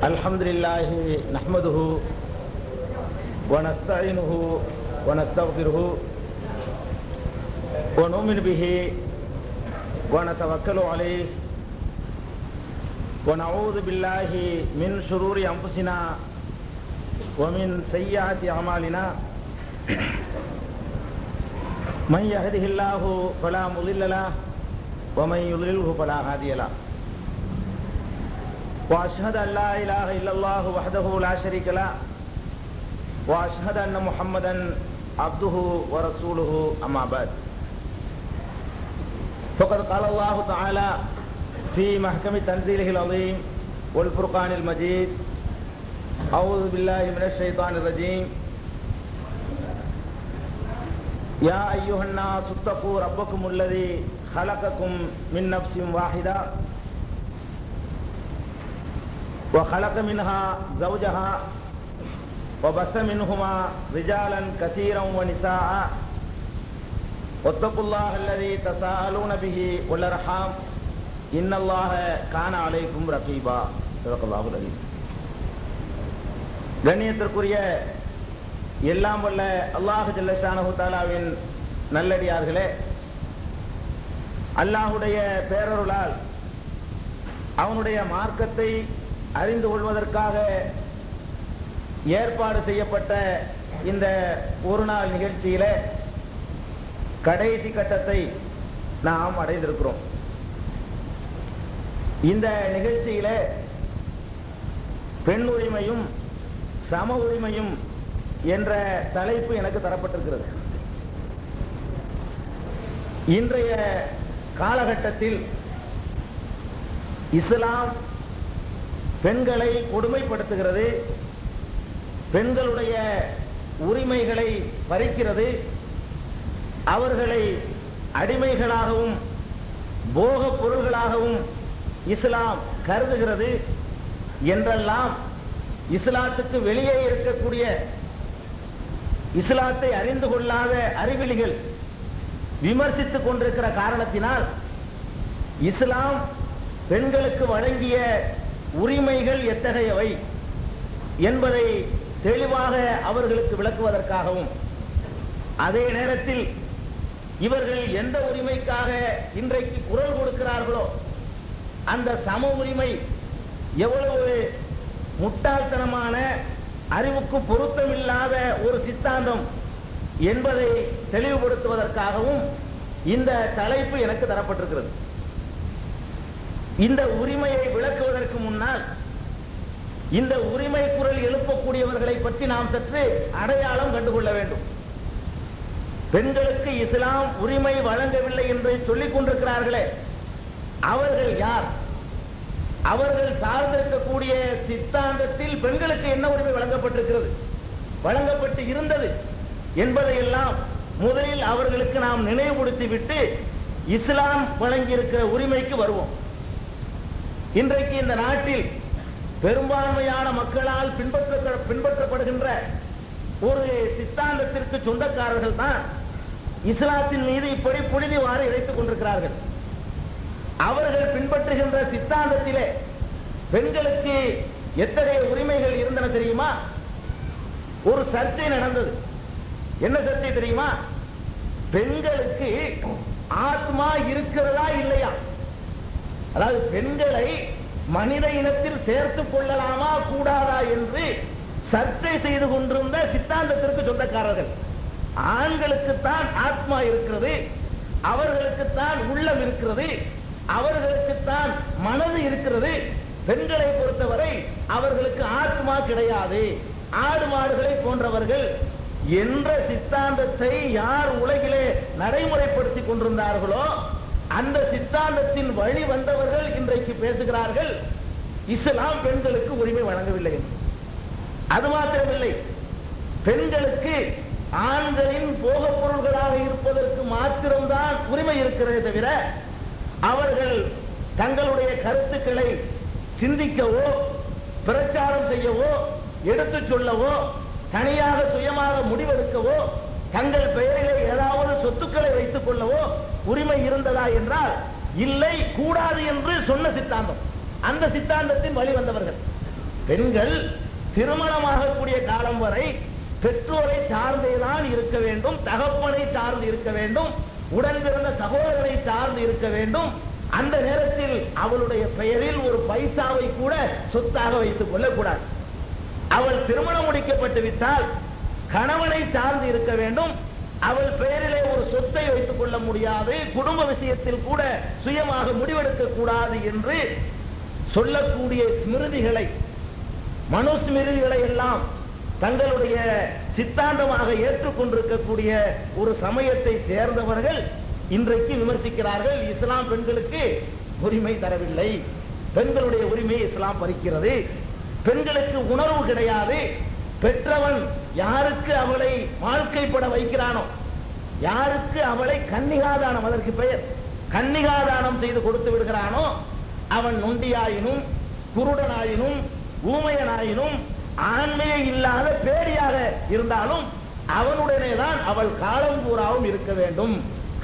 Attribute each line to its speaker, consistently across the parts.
Speaker 1: அல்ஹம்துலில்லாஹி நஹ்மதுஹு வ நஸ்தஈனுஹு வ நஸ்தக்ஃபிருஹு வ நுமினு பிஹி வ நதவக்கலு அலைஹி வ நஊது பில்லாஹி மின் ஷுரூரி அன்ஃபுஸினா வ மின் ஸய்யிஆத்தி அமாலினா மன் யஹ்திஹில்லாஹு ஃபலா முضில்ல லஹு வ மன் யுضللஹு ஃபலா ஹாதிய லஹு وأشهد أن لا إله إلا الله وحده لا شريك له وأشهد أن محمدا عبده ورسوله أما بعد فقد قال الله تعالى في محكم تنزيله العظيم والفرقان المجيد أعوذ بالله من الشيطان الرجيم يا أيها الناس اتقوا ربكم الذي خلقكم من نفس واحدة وخلق منها زوجها وبث منهما رجالا كثيرا ونساء واتقوا الله الذي تساءلون به والأرحام إن الله كان عليكم رقيبا صدق الله العظيم. கண்ணியத்திற்குரிய எல்லாம் வல்ல அல்லாஹ் ஜல்ல ஷானஹு தஆலாவின் நல்லடியார்களே, அல்லாஹ்வுடைய பேரருளால் அவனுடைய மார்க்கத்தை அறிந்து கொள்வதற்காக ஏற்பாடு செய்யப்பட்ட இந்த ஒரு நாள் நிகழ்ச்சியில கடைசி கட்டத்தை நாம் அடைந்திருக்கிறோம். இந்த நிகழ்ச்சியில பெண் உரிமையும் சம உரிமையும் என்ற தலைப்பு எனக்கு தரப்பட்டிருக்கிறது. இன்றைய காலகட்டத்தில் இஸ்லாம் பெண்களை கொடுமைப்படுத்துகிறது, பெண்களுடைய உரிமைகளை பறிக்கிறது, அவர்களை அடிமைகளாகவும் போக பொருள்களாகவும் இஸ்லாம் கருதுகிறது என்றெல்லாம் இஸ்லாத்துக்கு வெளியே இருக்கக்கூடிய இஸ்லாத்தை அறிந்து கொள்ளாத அறிவிலிகள் விமர்சித்துக் கொண்டிருக்கிற காரணத்தினால் இஸ்லாம் பெண்களுக்கு வழங்கிய உரிமைகள் எத்தகையவை என்பதை தெளிவாக அவர்களுக்கு விளக்குவதற்காகவும், அதே நேரத்தில் இவர்கள் எந்த உரிமைக்காக இன்றைக்கு குரல் கொடுக்கிறார்களோ அந்த சம உரிமை எவ்வளவு முட்டாள்தனமான அறிவுக்கு பொருத்தமில்லாத ஒரு சித்தாந்தம் என்பதை தெளிவுபடுத்துவதற்காகவும் இந்த தலைப்பு எனக்கு தரப்பட்டிருக்கிறது. இந்த உரிமையை விளக்குவதற்கு முன்னால் இந்த உரிமை குரல் எழுப்பக்கூடியவர்களை பற்றி நாம் சற்று அடையாளம் கண்டுகொள்ள வேண்டும். பெண்களுக்கு இஸ்லாம் உரிமை வழங்கவில்லை என்று சொல்லிக் கொண்டிருக்கிறார்களே, அவர்கள் யார்? அவர்கள் சார்ந்திருக்கக்கூடிய சித்தாந்தத்தில் பெண்களுக்கு என்ன உரிமை வழங்கப்பட்டிருக்கிறது, வழங்கப்பட்டு இருந்தது என்பதையெல்லாம் முதலில் அவர்களுக்கு நாம் நினைவுபடுத்திவிட்டு இஸ்லாம் வழங்கியிருக்கிற உரிமைக்கு வருவோம். இன்றைக்கு இந்த நாட்டில் பெரும்பான்மையான மக்களால் பின்பற்றப்படுகின்ற ஒரு சித்தாந்தத்திற்கு சொந்தக்காரர்கள் தான் இஸ்லாத்தின் மீது இப்படி புழுதிவாறு இறைத்துக் கொண்டிருக்கிறார்கள். அவர்கள் பின்பற்றுகின்ற சித்தாந்தத்திலே பெண்களுக்கு எத்தகைய உரிமைகள் இருந்தன தெரியுமா? ஒரு சர்ச்சை நடந்தது. என்ன சர்ச்சை தெரியுமா? பெண்களுக்கு ஆத்மா இருக்கிறதா இல்லையா, அதாவது பெண்களை மனித இனத்தில் சேர்த்துக் கொள்ளலாமா கூடாதா என்று சர்ச்சை செய்து கொண்டிருந்த சித்தாந்தத்திற்கு சொந்தக்காரர்கள். ஆண்களுக்குத்தான் ஆத்மா இருக்கிறது, அவர்களுக்குத்தான் உள்ளம் இருக்கிறது, அவர்களுக்குத்தான் மனது இருக்கிறது, பெண்களை பொறுத்தவரை அவர்களுக்கு ஆத்மா கிடையாது, ஆடு மாடுகளை போன்றவர்கள் என்ற சித்தாந்தத்தை யார் உலகிலே நடைமுறைப்படுத்திக் கொண்டிருந்தார்களோ அந்த சித்தாந்தத்தின் வழி வந்தவர்கள் இன்றைக்கு பேசுகிறார்கள் இஸ்லாம் பெண்களுக்கு உரிமை வழங்கவில்லை என்று. அது மாத்திரமில்லை, பெண்களுக்கு ஆண்களின் போக பொருள்களாக இருப்பதற்கு மாத்திரம்தான் உரிமை இருக்கிறதே தவிர அவர்கள் தங்களுடைய கருத்துக்களை சிந்திக்கவோ பிரச்சாரம் செய்யவோ எடுத்துச் சொல்லவோ தனியாக சுயமாக முடிவெடுக்கவோ தங்கள் பெயரிலே ஏதாவது சொத்துக்களை வைத்துக் கொள்ளவோ உரிமை இருந்ததா என்றால் இல்லை, கூடாது என்று சொன்ன சித்தாந்தம், அந்த சித்தாந்தத்தின் வழி வந்தவர்கள். பெண்கள் திருமணமாகக்கூடிய காலம் வரை பெற்றோரை சார்ந்தேதான் இருக்க வேண்டும், தகப்பனை சார்ந்து இருக்க வேண்டும், உடன் பிறந்த சகோதரனை சார்ந்து இருக்க வேண்டும். அந்த நேரத்தில் அவளுடைய பெயரில் ஒரு பைசாவை கூட சொத்தாக வைத்துக் கொள்ளக்கூடாது. அவள் திருமணம் முடிக்கப்பட்டு விட்டால் கணவனை சார்ந்து இருக்க வேண்டும். அவள் பெயரிலே ஒரு சொத்தை வைத்துக் கொள்ள முடியாது, குடும்ப விஷயத்தில் கூட சுயமாக முடிவெடுக்க கூடாது என்று சொல்லக்கூடிய ஸ்மிருதிகளை, மனுஸ்மிருதிகளை எல்லாம் தங்களுடைய சித்தாந்தமாக ஏற்றுக்கொண்டிருக்கக்கூடிய ஒரு சமயத்தை சேர்ந்தவர்கள் இன்றைக்கு விமர்சிக்கிறார்கள். இஸ்லாம் பெண்களுக்கு உரிமை தரவில்லை, பெண்களுடைய உரிமையை இஸ்லாம் பறிக்கிறது, பெண்களுக்கு உணர்வு கிடையாது. பெற்றவன் யாருக்கு அவளை வாழ்க்கைப்பட வைக்கிறானோ, யாருக்கு அவளை கன்னிகாதானம், அதற்கு பெயர் கன்னிகாதானம் செய்து கொடுத்து விடுகிறானோ, அவன் நொண்டியாயினும் குருடனாயினும் ஊமையனாயினும் ஆண்மையை இல்லாத பேடியாக இருந்தாலும் அவனுடனே தான் அவள் காலம் பூராவும் இருக்க வேண்டும்.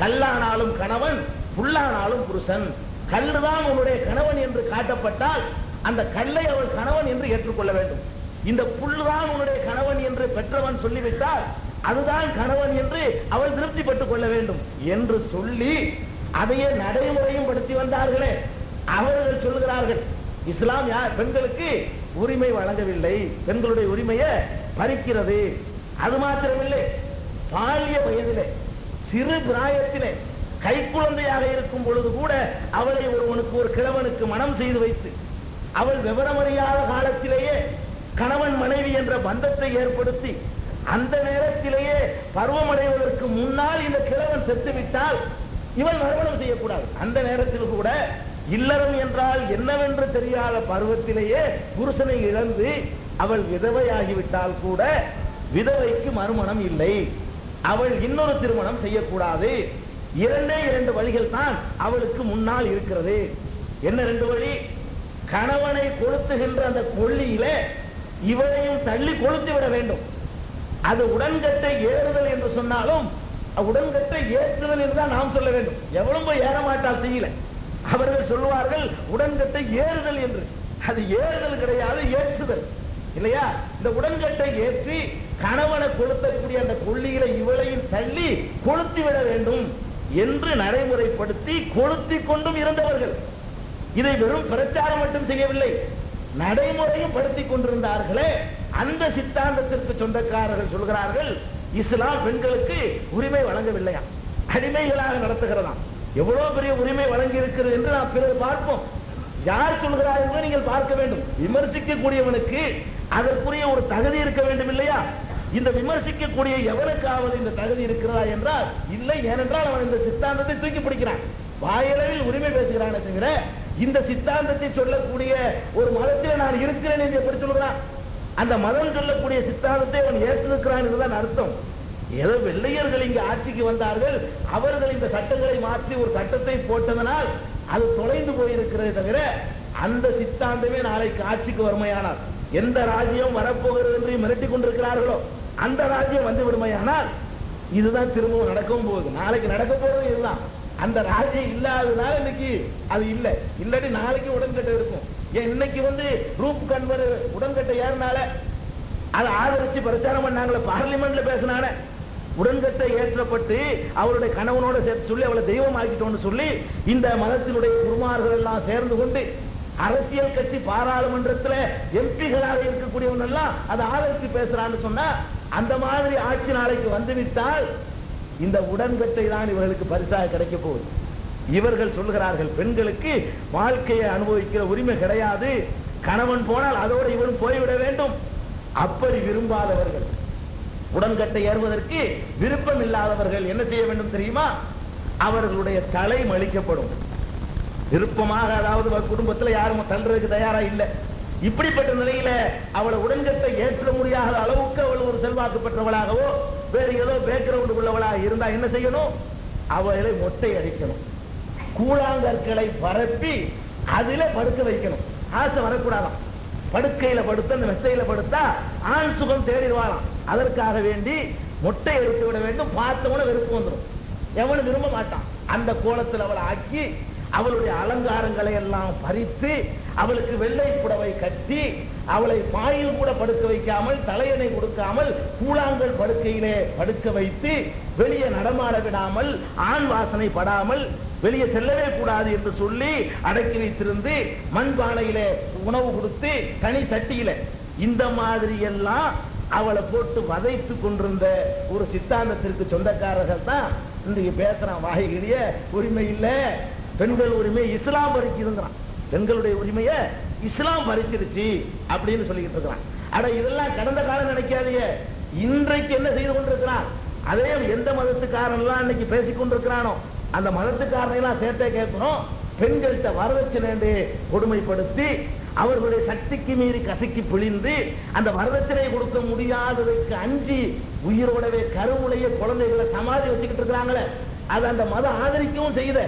Speaker 1: கல்லானாலும் கணவன், புல்லானாலும் புருஷன். கல்லுதான் உன்னுடைய கணவன் என்று காட்டப்பட்டால் அந்த கல்லை அவள் கணவன் என்று ஏற்றுக்கொள்ள வேண்டும். இந்த புல்லுதான் உன்னுடைய கணவன் என்று பெற்றவன் சொல்லிவிட்டால் அதுதான் கணவன் என்று அவள் திருப்திப்பட்டுக் கொள்ள வேண்டும் என்று சொல்லி அதையே நடைமுறையும் படுத்தி வந்தார்களே, அவர்கள் சொல்லுகிறார்கள் இஸ்லாம் பெண்களுக்கு உரிமை வழங்கவில்லை, பெண்களுடைய உரிமையை பறிக்கிறது. அது மாத்திரமில்லை, பாலிய வயதிலே, சிறு பிராயத்திலே, கைக்குழந்தையாக இருக்கும் பொழுது கூட அவளை ஒரு கிழவனுக்கு மனம் செய்து வைத்து அவள் விவரமறியாத காலத்திலேயே கணவன் மனைவி என்ற பந்தத்தை ஏற்படுத்தி அந்த நேரத்திலேயே பருவமடைவதற்கு முன்னால் இந்த கிழவன் செத்துவிட்டால் இவள் மறுமணம் செய்யக்கூடாது. அந்த நேரத்தில் கூட இல்லறம் என்றால் என்னவென்று தெரியாத பருவத்திலேயே புருஷனை இழந்து அவள் விதவையாகிவிட்டால் கூட விதவைக்கு மறுமணம் இல்லை, அவள் இன்னொரு திருமணம் செய்யக்கூடாது. இரண்டே இரண்டு வழிகள் தான் அவளுக்கு முன்னால் இருக்கிறது. என்ன ரெண்டு வழி? கணவனை கொளுத்துகின்ற அந்த கொள்ளியிலே இவளையும் தள்ளி கொளுத்து விட வேண்டும். அது உடன்கட்டை ஏறுதல் என்று சொன்னாலும் உடன்கட்டை ஏற்றுதல் என்றுதான் நாம் சொல்ல வேண்டும். எவ்வளவு போய் ஏறமாட்டால் செய்யல, அவர்கள் சொல்லுவார்கள் உடன்கட்டை ஏறுதல் என்று. அது ஏறுதல் கிடையாது, ஏற்றுதல் இல்லையா? இந்த உடன்கட்டை ஏற்றி கணவனை கொளுத்தக்கூடிய அந்த கொள்ளியில இவளையும் தள்ளி கொளுத்தி விட வேண்டும் என்று நடைமுறைப்படுத்தி கொளுத்தி கொண்டும் இருந்தவர்கள். இதை வெறும் பிரச்சாரம் மட்டும் செய்யவில்லை, நடைமுறையும் படுத்திக் கொண்டிருந்தார்களே. அந்த சித்தாந்தத்திற்கு சொந்தக்காரர்கள் சொல்கிறார்கள் இஸ்லாம் பெண்களுக்கு உரிமை வழங்கவில்லையா, அடிமைகளாக நடத்துகிறதாம். எவ்வளவு பெரிய உரிமை வழங்கி இருக்கிறது என்று நாம் பிறர் பார்ப்போம். யார் சொல்கிறார்கள் நீங்கள் பார்க்க வேண்டும். விமர்சிக்கக்கூடியவனுக்கு அதற்குரிய ஒரு தகுதி இருக்க வேண்டும் இல்லையா? இந்த விமர்சிக்கக்கூடிய எவனுக்காவது இந்த தகுதி இருக்கிறதா என்றால் இல்லை. ஏனென்றால் அவன் இந்த சித்தாந்தத்தை தூக்கி பிடிக்கிறான், வாயளவில் உரிமை பேசுகிறானே தவிர இந்த சித்தாந்தத்தை சொல்லக்கூடிய ஒரு மதத்தில் நான் இருக்கிறேன் என்று எப்படி சொல்கிறான்? அந்த மதம் சொல்லக்கூடிய சித்தாந்தத்தை அவன் ஏற்றிருக்கிறான் என்றுதான் அர்த்தம். ஏதோ வெள்ளையர்கள் இங்கு ஆட்சிக்கு வந்தார்கள், அவர்கள் இந்த சட்டங்களை மாற்றி ஒரு சட்டத்தை போட்டதனால் அது தொலைந்து போயிருக்கிறதே தவிர அந்த சித்தாந்தமே நாளைக்கு ஆட்சிக்கு வறுமையானால், எந்த ராஜ்யம் வரப்போகிறது என்று மிரட்டி கொண்டிருக்கிறார்களோ அந்த ராஜ்யம் வந்து விடுமையானால் இதுதான் திரும்பவும் நடக்கவும் போகுது. நாளைக்கு நடக்க போறது இதுதான். அந்த ராஜ்யம் இல்லாததுனால இன்னைக்கு அது இல்லை, இல்லாட்டி நாளைக்கு உடன்கட்டை இருக்கும். ஏன் இன்னைக்கு ரூப் கன்வர் உடன்கட்டை ஏறினால அதை ஆதரிச்சு பிரச்சாரம் பண்ணாங்களே, பார்லிமெண்ட்ல பேசினால உடன்கட்டை ஏற்றப்பட்டு அவருடைய கணவனோட சேர்த்து சொல்லி அவளை தெய்வம் ஆக்கிட்டோன்னு சொல்லி இந்த மதத்தினுடைய குருமார்கள் எல்லாம் சேர்ந்து கொண்டு அரசியல் கட்சி பாராளுமன்றத்தில் எம்பிகளாக இருக்கக்கூடியவங்க எல்லாம் அதை ஆதரித்து பேசுறான்னு சொன்னா அந்த மாதிரி ஆட்சி நாளைக்கு வந்துவிட்டால் இந்த உடன்கட்டை தான் இவர்களுக்கு பரிசாக கிடைக்க போகுது. இவர்கள் சொல்கிறார்கள் பெண்களுக்கு வாழ்க்கையை அனுபவிக்கிற உரிமை கிடையாது, கணவன் போனால் அதோடு இவரும் போய்விட வேண்டும். அப்படி விரும்பாதவர்கள், உடன்கட்டை ஏறுவதற்கு விருப்பம் இல்லாதவர்கள் என்ன செய்ய வேண்டும் தெரியுமா? அவர்களுடைய தலை மலிக்கப்படும். விருப்பமாக, அதாவது குடும்பத்தில் யாரும் தள்ளுறதுக்கு தயாரா இல்லை. இப்படிப்பட்ட நிலையில அவளை உடன்கட்டை ஏற்ற முடியாத அளவுக்கு அவள் ஒரு செல்வாக்கு பெற்றவளாகவோ வேறு ஏதோ பேக்ரவுண்ட் உள்ளவளாக இருந்தா என்ன செய்யணும்? அவளை மொட்டை அடிக்கணும், கூழாங்கற்களை பரப்பி அதில படுக்க வைக்கணும். ஆசை வரக்கூடாதாம். படுக்கையில படுத்த அந்த மெத்தையில படுத்தா ஆண் சுகம் தேடிடுவாராம். அதற்காக வேண்டி மொட்டை எடுத்து விட வேண்டும். பார்த்தவன வெறுப்பு வந்துடும், எவனு விரும்ப மாட்டான். அந்த கோலத்தில் அவளை ஆக்கி அவளுடைய அலங்காரங்களை எல்லாம் பறித்து அவளுக்கு வெள்ளை புடவை கட்டி கட்டி அவளை பாயில் கூட படுக்க வைக்காமல், தலையணை கொடுக்காமல், கூழாங்கல் படுக்கையிலே படுக்க வைத்து, வெளியே நடமாட விடாமல், ஆண் வாசனை படாமல், வெளியே செல்லவே கூடாது என்று சொல்லி அடக்கி வைத்திருந்து, மண்பானையிலே உணவு கொடுத்து, தனி சட்டியில இந்த மாதிரி எல்லாம் அவளை போட்டு வதைத்து கொண்டிருந்த ஒரு சித்தாந்தத்திற்கு சொந்தக்காரர்கள் தான் இன்றைக்கு பேசுறான். வாய்கிறிய உரிமை இல்ல, பெண்கள் உரிமை இஸ்லாம் பறிக்குதுங்கிறான். பெண்களுடைய உரிமைய இஸ்லாம் பறிச்சிருச்சு அப்படின்னு சொல்லிக்கிட்டு இருக்கிறான். அட இதெல்லாம் கடந்த காலம் நினைக்காதீங்க, இன்றைக்கு என்ன செய்து கொண்டிருக்கிறான். அதே எந்த மதத்துக்காரன் எல்லாம் இன்னைக்கு பேசிக் கொண்டிருக்கிறானோ அந்த மதத்துக்காரனை எல்லாம் சேர்த்தே கேட்கணும். பெண்கள்கிட்ட வரதட்சணை கொடுமைப்படுத்தி, அவர்களுடைய சக்திக்கு மீறி கசக்கி பிழிந்து, அந்த வரதட்சணை கொடுக்க முடியாததற்கு அஞ்சி உயிரோடவே கருவுடைய குழந்தைகளை சமாதி வச்சுக்கிட்டு இருக்கிறாங்களே, அது அந்த மதம் ஆதரிக்கவும் செய்யுத.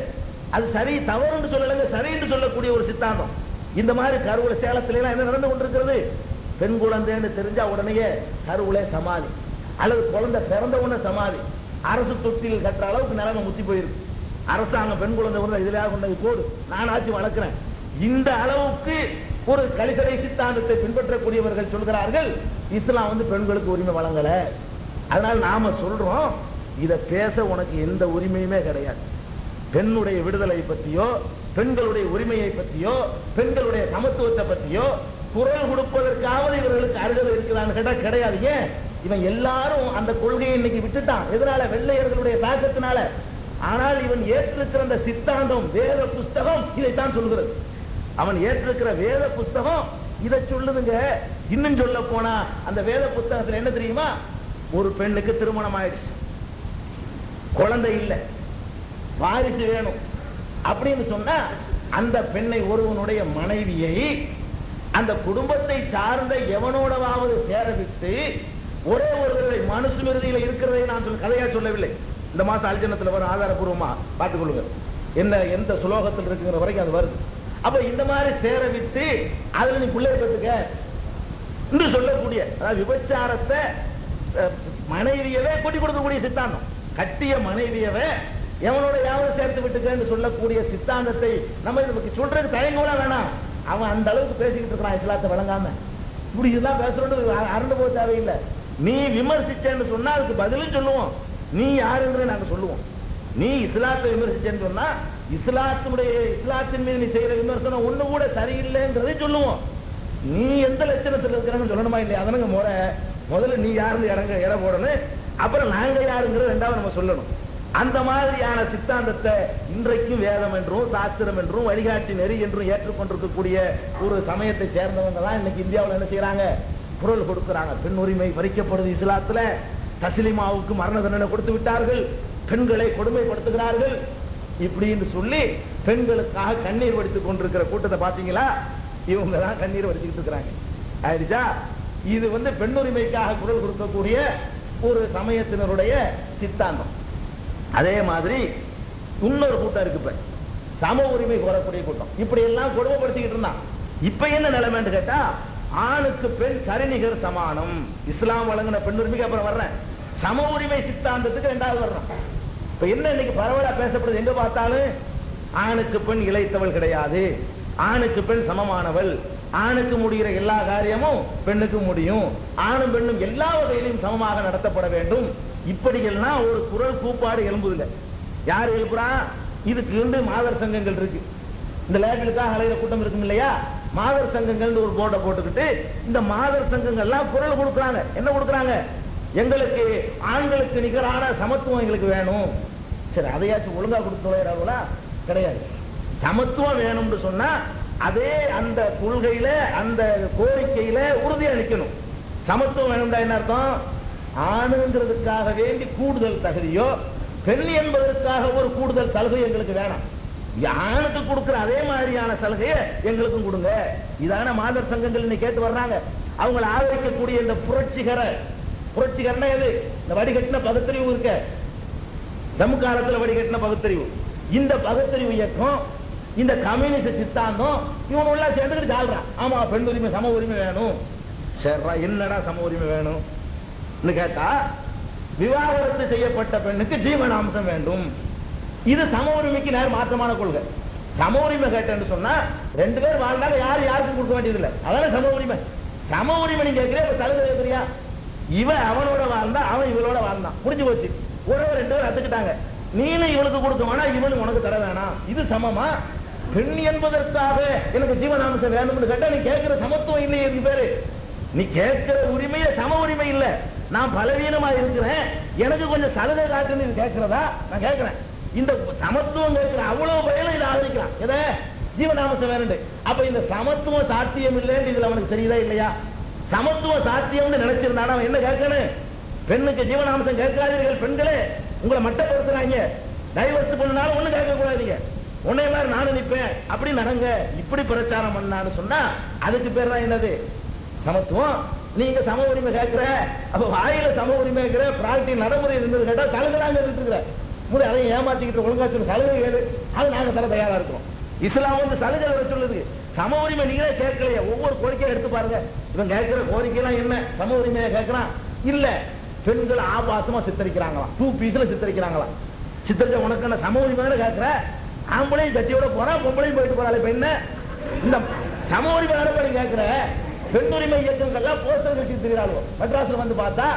Speaker 1: அது சரி தவறு என்று சொல்லலைங்க, சரி என்று சொல்லக்கூடிய ஒரு சித்தாந்தம். இந்த மாதிரி கருவுல சேலத்துல எல்லாம் என்ன நடந்து கொண்டிருக்கிறது? பெண் குழந்தைன்னு தெரிஞ்சா உடனே கருவுல சமாதி, அல்லது குழந்தை பிறந்த உடனே சமாதி. அரசு தொட்டில் கட்டுற அளவுக்கு நிலைமை முத்தி போயிருக்கு. அரசாங்கம் பெண் குழந்தை வந்து இதுல கொண்டது போடு, நானாச்சும் வளர்க்கிறேன். இந்த அளவுக்கு ஒரு கலிசடை சித்தாந்தத்தை பின்பற்றக்கூடியவர்கள் சொல்கிறார்கள், இஸ்லாம் வந்து பெண்களுக்கு உரிமை வழங்கல. அதனால நாம சொல்றோம், இத பேச உனக்கு எந்த உரிமையுமே கிடையாது. பெண்ணுடைய விடுதலை பற்றியோ, பெண்களுடைய உரிமையை பற்றியோ, பெண்களுடைய சமத்துவத்தை பற்றியோ குரல் கொடுப்பதற்காவது இவர்களுக்கு அருகதை இருக்கிறான்னு கேட்டா கிடையாது. ஏன்? இவன் எல்லாரும் அந்த கொள்கையை இன்னைக்கு விட்டுட்டான். எதனால? வெள்ளையர்களுடைய தாக்கத்தினால. ஆனால் இவன் ஏற்றிருக்கிற அந்த சித்தாந்தம், வேத புஸ்தகம் இதைத்தான் சொல்கிறது. அவன் ஏற்றிருக்கிற வேத புஸ்தகம் இதை சொல்லுதுங்க. இன்னும் சொல்ல போனா அந்த வேத புத்தகத்தில் என்ன தெரியுமா? ஒரு பெண்ணுக்கு திருமணம் ஆயிடுச்சு, குழந்தை இல்லை, வாரிசு வேணும் அப்படின்னு சொன்னா அந்த பெண்ணை, ஒருவனுடைய மனைவியை அந்த குடும்பத்தை சார்ந்த எவனோடவாவது சேரவிட்டு ஒரே ஒருவரை மனுஸ்மிருதியில் இருக்கிறதை நான் கதையா சொல்லவில்லை. இந்த மாசம் அல்ஜன்னத்தில் வரும், ஆதாரபூர்வமா பார்த்துக் கொள்ளுங்க. என்ன எந்த சுலோகத்தில் இருக்குங்கிற வரைக்கும் அது வருது. அப்ப இந்த மாதிரி சேர விட்டு அதுல நீ பிள்ளை பெற்றுக்க என்று சொல்லக்கூடிய, அதாவது விபச்சாரத்தை மனைவியவே கூட்டி கொடுக்கக்கூடிய சித்தாந்தம், கட்டிய மனைவியவே எவனோட யாவது சேர்த்து விட்டுக்கன்னு சொல்லக்கூடிய சித்தாந்தத்தை நம்ம இதுக்கு சொல்றதுக்கு தயங்கூட வேணாம். அவன் அந்த அளவுக்கு பேசிக்கிட்டு இருக்கிறான் இஸ்லாத்தை வழங்காம. இப்படி இதெல்லாம் பேசுறது அரண்டு போக தேவையில்லை. நீ விமர்சிச்சேன்னு சொன்னா அதுக்கு பதிலும் சொல்லுவோம், நீ யாருன்னு நாங்க சொல்லுவோம். நீ இஸ்லாத்தை விமர்சிச்சேன்னு சொன்னா இஸ்லாத்தின் மீது நீ செய்யற விமர்சனம் ஒண்ணு கூட சரியில்லைன்றதை சொல்லுவோம். நீ எந்த லட்சணத்தில் இருக்கிறன்னு சொல்லணுமா இல்லையா? அதனுங்க முதல்ல நீ யாருன்னு இடம் போடணும், அப்புறம் நாங்க யாருங்கிறது ரெண்டாவது நம்ம சொல்லணும். அந்த மாதிரியான சித்தாந்தத்தை இன்றைக்கும் வேதம் என்றும் சாஸ்திரம் என்றும் வழிகாட்டி நெறி என்றும் ஏற்றுக்கொண்டிருக்கக்கூடிய ஒரு சமயத்தை சேர்ந்தவங்க தான் இன்னைக்கு இந்தியாவில் என்ன செய்யறாங்க? குரல் கொடுக்கிறாங்க. பெண் உரிமை பறிக்கப்படுது இஸ்லாத்துல, தஸ்லிமாவுக்கு மரண தண்டனை கொடுத்து விட்டார்கள், பெண்களை கொடுமைப்படுத்துகிறார்கள் இப்படின்னு சொல்லி பெண்களுக்காக கண்ணீர் வடித்துக் கொண்டிருக்கிற கூட்டத்தை பாத்தீங்களா? இவங்க தான் கண்ணீர் வடிச்சுக்கிட்டு இருக்கிறாங்க. ஆயிடுச்சா? இது வந்து பெண் உரிமைக்காக குரல் கொடுக்கக்கூடிய ஒரு சமயத்தினருடைய சித்தாந்தம். அதே மாதிரி இன்னொரு கூட்டம் இருக்கு, இப்ப சம உரிமை கோரக்கூடிய கூட்டம். இப்படி எல்லாம் கொடுமைப்படுத்திக்கிட்டு இருந்தான். இப்ப என்ன நிலைமைன்னு கேட்டா, ஆணுக்கு பெண் சரிநிகர் சமானம், இஸ்லாம் வழங்கின பெண் உரிமைக்கு அப்புறம் வர்றேன், சம உரிமை சித்தாந்தத்துக்கு ரெண்டாவது வர்றோம். இப்ப என்ன இன்னைக்கு பரவலா பேசப்படுது? எங்க பார்த்தாலும் ஆணுக்கு பெண் இளைத்தவள் கிடையாது, ஆணுக்கு பெண் சமமானவள், ஆணுக்கு முடிகிற எல்லா காரியமும் பெண்ணுக்கு முடியும், ஆணும் பெண்ணும் எல்லா வகையிலும் சமமாக நடத்தப்பட வேண்டும். இப்படி எல்லாம் ஒரு குரல் கூப்பாடு எழும்புதில்லை. யார் எழுப்புறா? இதுக்கு மாதர் சங்கங்கள் இருக்கு. இந்த லேபிளுக்காக அலைகிற கூட்டம் இருக்கும் இல்லையா? மாதர் சங்கங்கள் ஒரு போர்டை போட்டுக்கிட்டு இந்த மாதர் சங்கங்கள்லாம் குரல் கொடுக்குறாங்க. என்ன கொடுக்குறாங்க? எங்களுக்கு ஆண்களுக்கு நிகரான சமத்துவம் எங்களுக்கு வேணும். சரி, அதையாச்சும் ஒழுங்கா கொடுத்து கிடையாது. சமத்துவம் வேணும்னு சொன்னா அதே அந்த கொள்கையில அந்த கோரிக்கையில உறுதியா நிக்கணும். சமத்துவம் வேணும்டா என்ன அர்த்தம்? ஆணுங்கிறதுக்காக வேண்டி கூடுதல் தகுதியோ, பெண் என்பதற்காக ஒரு கூடுதல் சலுகை எங்களுக்கு வேணாம். ஆணுக்கு கொடுக்கிற அதே மாதிரியான சலுகையை எங்களுக்கும் கொடுங்க. இதான மாதர் சங்கங்கள் இன்னைக்கு கேட்டு வர்றாங்க. அவங்களை ஆதரிக்கக்கூடிய இந்த புரட்சிகரனா எது? இந்த வடிகட்டின பகுத்தறிவு இருக்க, சமகாலத்தில் வடிகட்டின பகுத்தறிவு, இந்த பகுத்தறிவு இயக்கம், இந்த கம்யூனிஸ்ட் சித்தாந்தம், இவன் எல்லாம் சேர்ந்துக்கிட்டு ஆள்றான். ஆமா, பெண் உரிமை சம உரிமை வேணும். சரிடா, என்னடா சம உரிமை வேணும் கேட்டா, விவாகரத்து செய்யப்பட்ட பெண்ணுக்கு ஜீவனாம்சம் வேண்டும். இது சம உரிமைக்கு நேர் மாற்றமான கொள்கை. சம உரிமை கேட்டேன்னு சொன்னா 2 பேர் வாழ்ந்தாலும் யாருக்கும் கொடுக்க வேண்டியது இல்லை. அதான சம உரிமை. சம உரிமை நீ கேட்கிறியா, சலுகை கேட்கிறியா? இவன் அவனோட வாழ்ந்தா, அவன் இவளோட வாழ்ந்தான், முடிஞ்சு போச்சு. உறவு 2 பேர் அத்துக்கிட்டாங்க. நீனும் இவளுக்கு கொடுக்க வேணாம், இவனு உனக்கு தர வேணாம். இது சமமா? பெண் என்பதற்காக எனக்கு ஜீவனாம்சம் வேணும்னு கேட்டா நீ கேட்கிற சமத்துவம் இல்லையே. இது பேரு நீ கேட்கிற உரிமைய சம உரிமை இல்ல. நான் பலவீனமா இருக்கிறேன், எனக்கு கொஞ்சம் சலுகை காட்டுன்னு இது கேட்கிறதா? நான் கேட்கிறேன். இந்த சமத்துவம் கேட்கிற அவ்வளவு பயனும் இதை ஆதரிக்கலாம். எதை? ஜீவனாம்சம் வேணுண்டு. அப்ப இந்த சமத்துவம் சாத்தியம் இல்லைன்னு இதுல அவனுக்கு தெரியுதா இல்லையா? சமத்துவம் சாத்தியம்னு நினைச்சிருந்தானா அவன் என்ன கேட்கணும்? பெண்ணுக்கு ஜீவனாம்சம் கேட்காதீர்கள் பெண்களே, உங்களை மட்டப்படுத்துறாங்க, டைவர்ஸ் பண்ணனாலும் ஒண்ணு கேட்க கூடாதீங்க, உன்னை மாதிரி நானும் நிற்பேன் அப்படி நடங்க, இப்படி பிரச்சாரம் பண்ணான்னு சொன்னா அதுக்கு பேர் தான் என்னது? சமத்துவம். நீங்க சம உரிமை கேட்கிற, அப்ப வாயில சம உரிமை கேட்கிற, பிராக்டி நடைமுறை இருந்தது கேட்டா சலுகைதான் இருக்கிற முறை அதையும் ஏமாத்திக்கிட்டு ஒழுங்காச்சு சலுகை கேடு, அது நாங்க தர தயாரா இருக்கிறோம். இஸ்லாம் வந்து சலுகை சொல்லுது. சம உரிமை நீங்களே கேட்கலையே, ஒவ்வொரு கோரிக்கையை எடுத்து பாருங்க. இவன் கேட்கிற கோரிக்கை எல்லாம் என்ன? சம உரிமையை கேட்கிறான் இல்ல. பெண்கள் ஆபாசமா சித்தரிக்கிறாங்களாம், 2 பீஸ்ல சித்தரிக்கிறாங்களாம். சித்தரிச்ச உனக்கு என்ன சம உரிமை கேட்கிற? ஆம்பளையும் கட்டியோட போறான், பொம்பளையும் போயிட்டு போறாள். இப்ப என்ன இந்த சம உரிமை நடப்படி கேட்கிற? பெண் உரிமை இயக்கங்கள்லாம் போஸ்டர் கட்டி திரிகிறார்கள். மெட்ராஸ்ல வந்து பார்த்தா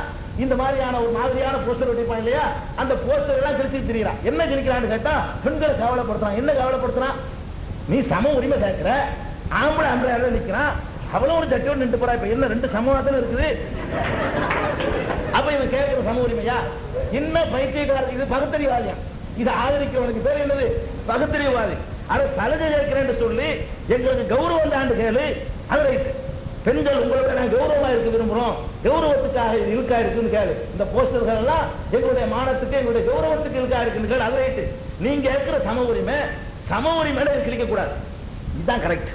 Speaker 1: இந்த மாதிரியான ஒரு மாதிரியான போஸ்டர் ஒட்டிப்பான் இல்லையா, அந்த போஸ்டர் எல்லாம் கிழிச்சு திரிகிறான். என்ன கிழிக்கிறான்னு கேட்டா பெண்களை கவலைப்படுத்துறான். என்ன கவலைப்படுத்துறான்? நீ சம உரிமை கேட்கிற, ஆம்பளை அம்பளை நிக்கிறான், அவ்வளவு ஒரு சட்டியோடு நின்று போறா. இப்ப என்ன 2 சமூகத்துல இருக்குது? அப்ப இவன் கேட்கிற சம உரிமையா? என்ன பைத்தியக்காரர் இது? பகுத்தறிவாதியா? இது ஆதரிக்கிறவனுக்கு பேர் என்னது? பகுத்தறிவாதி. அதை சலுகை கேட்கிறேன்னு சொல்லி எங்களுக்கு கௌரவம் தாண்டு கேளு, அது ரைட்டு. பெண்கள் உங்களோட நான் கௌரவமா இருக்க விரும்புறோம், கௌரவத்துக்காக இது இருக்கா இருக்குன்னு கேளு. இந்த போஸ்டர்கள் எல்லாம் எங்களுடைய மானத்துக்கு எங்களுடைய கௌரவத்துக்கு இருக்கா இருக்குன்னு கேளு, அது ரைட்டு. நீங்க இருக்கிற சம உரிமை கிழிக்க கூடாது. இதுதான் கரெக்ட்.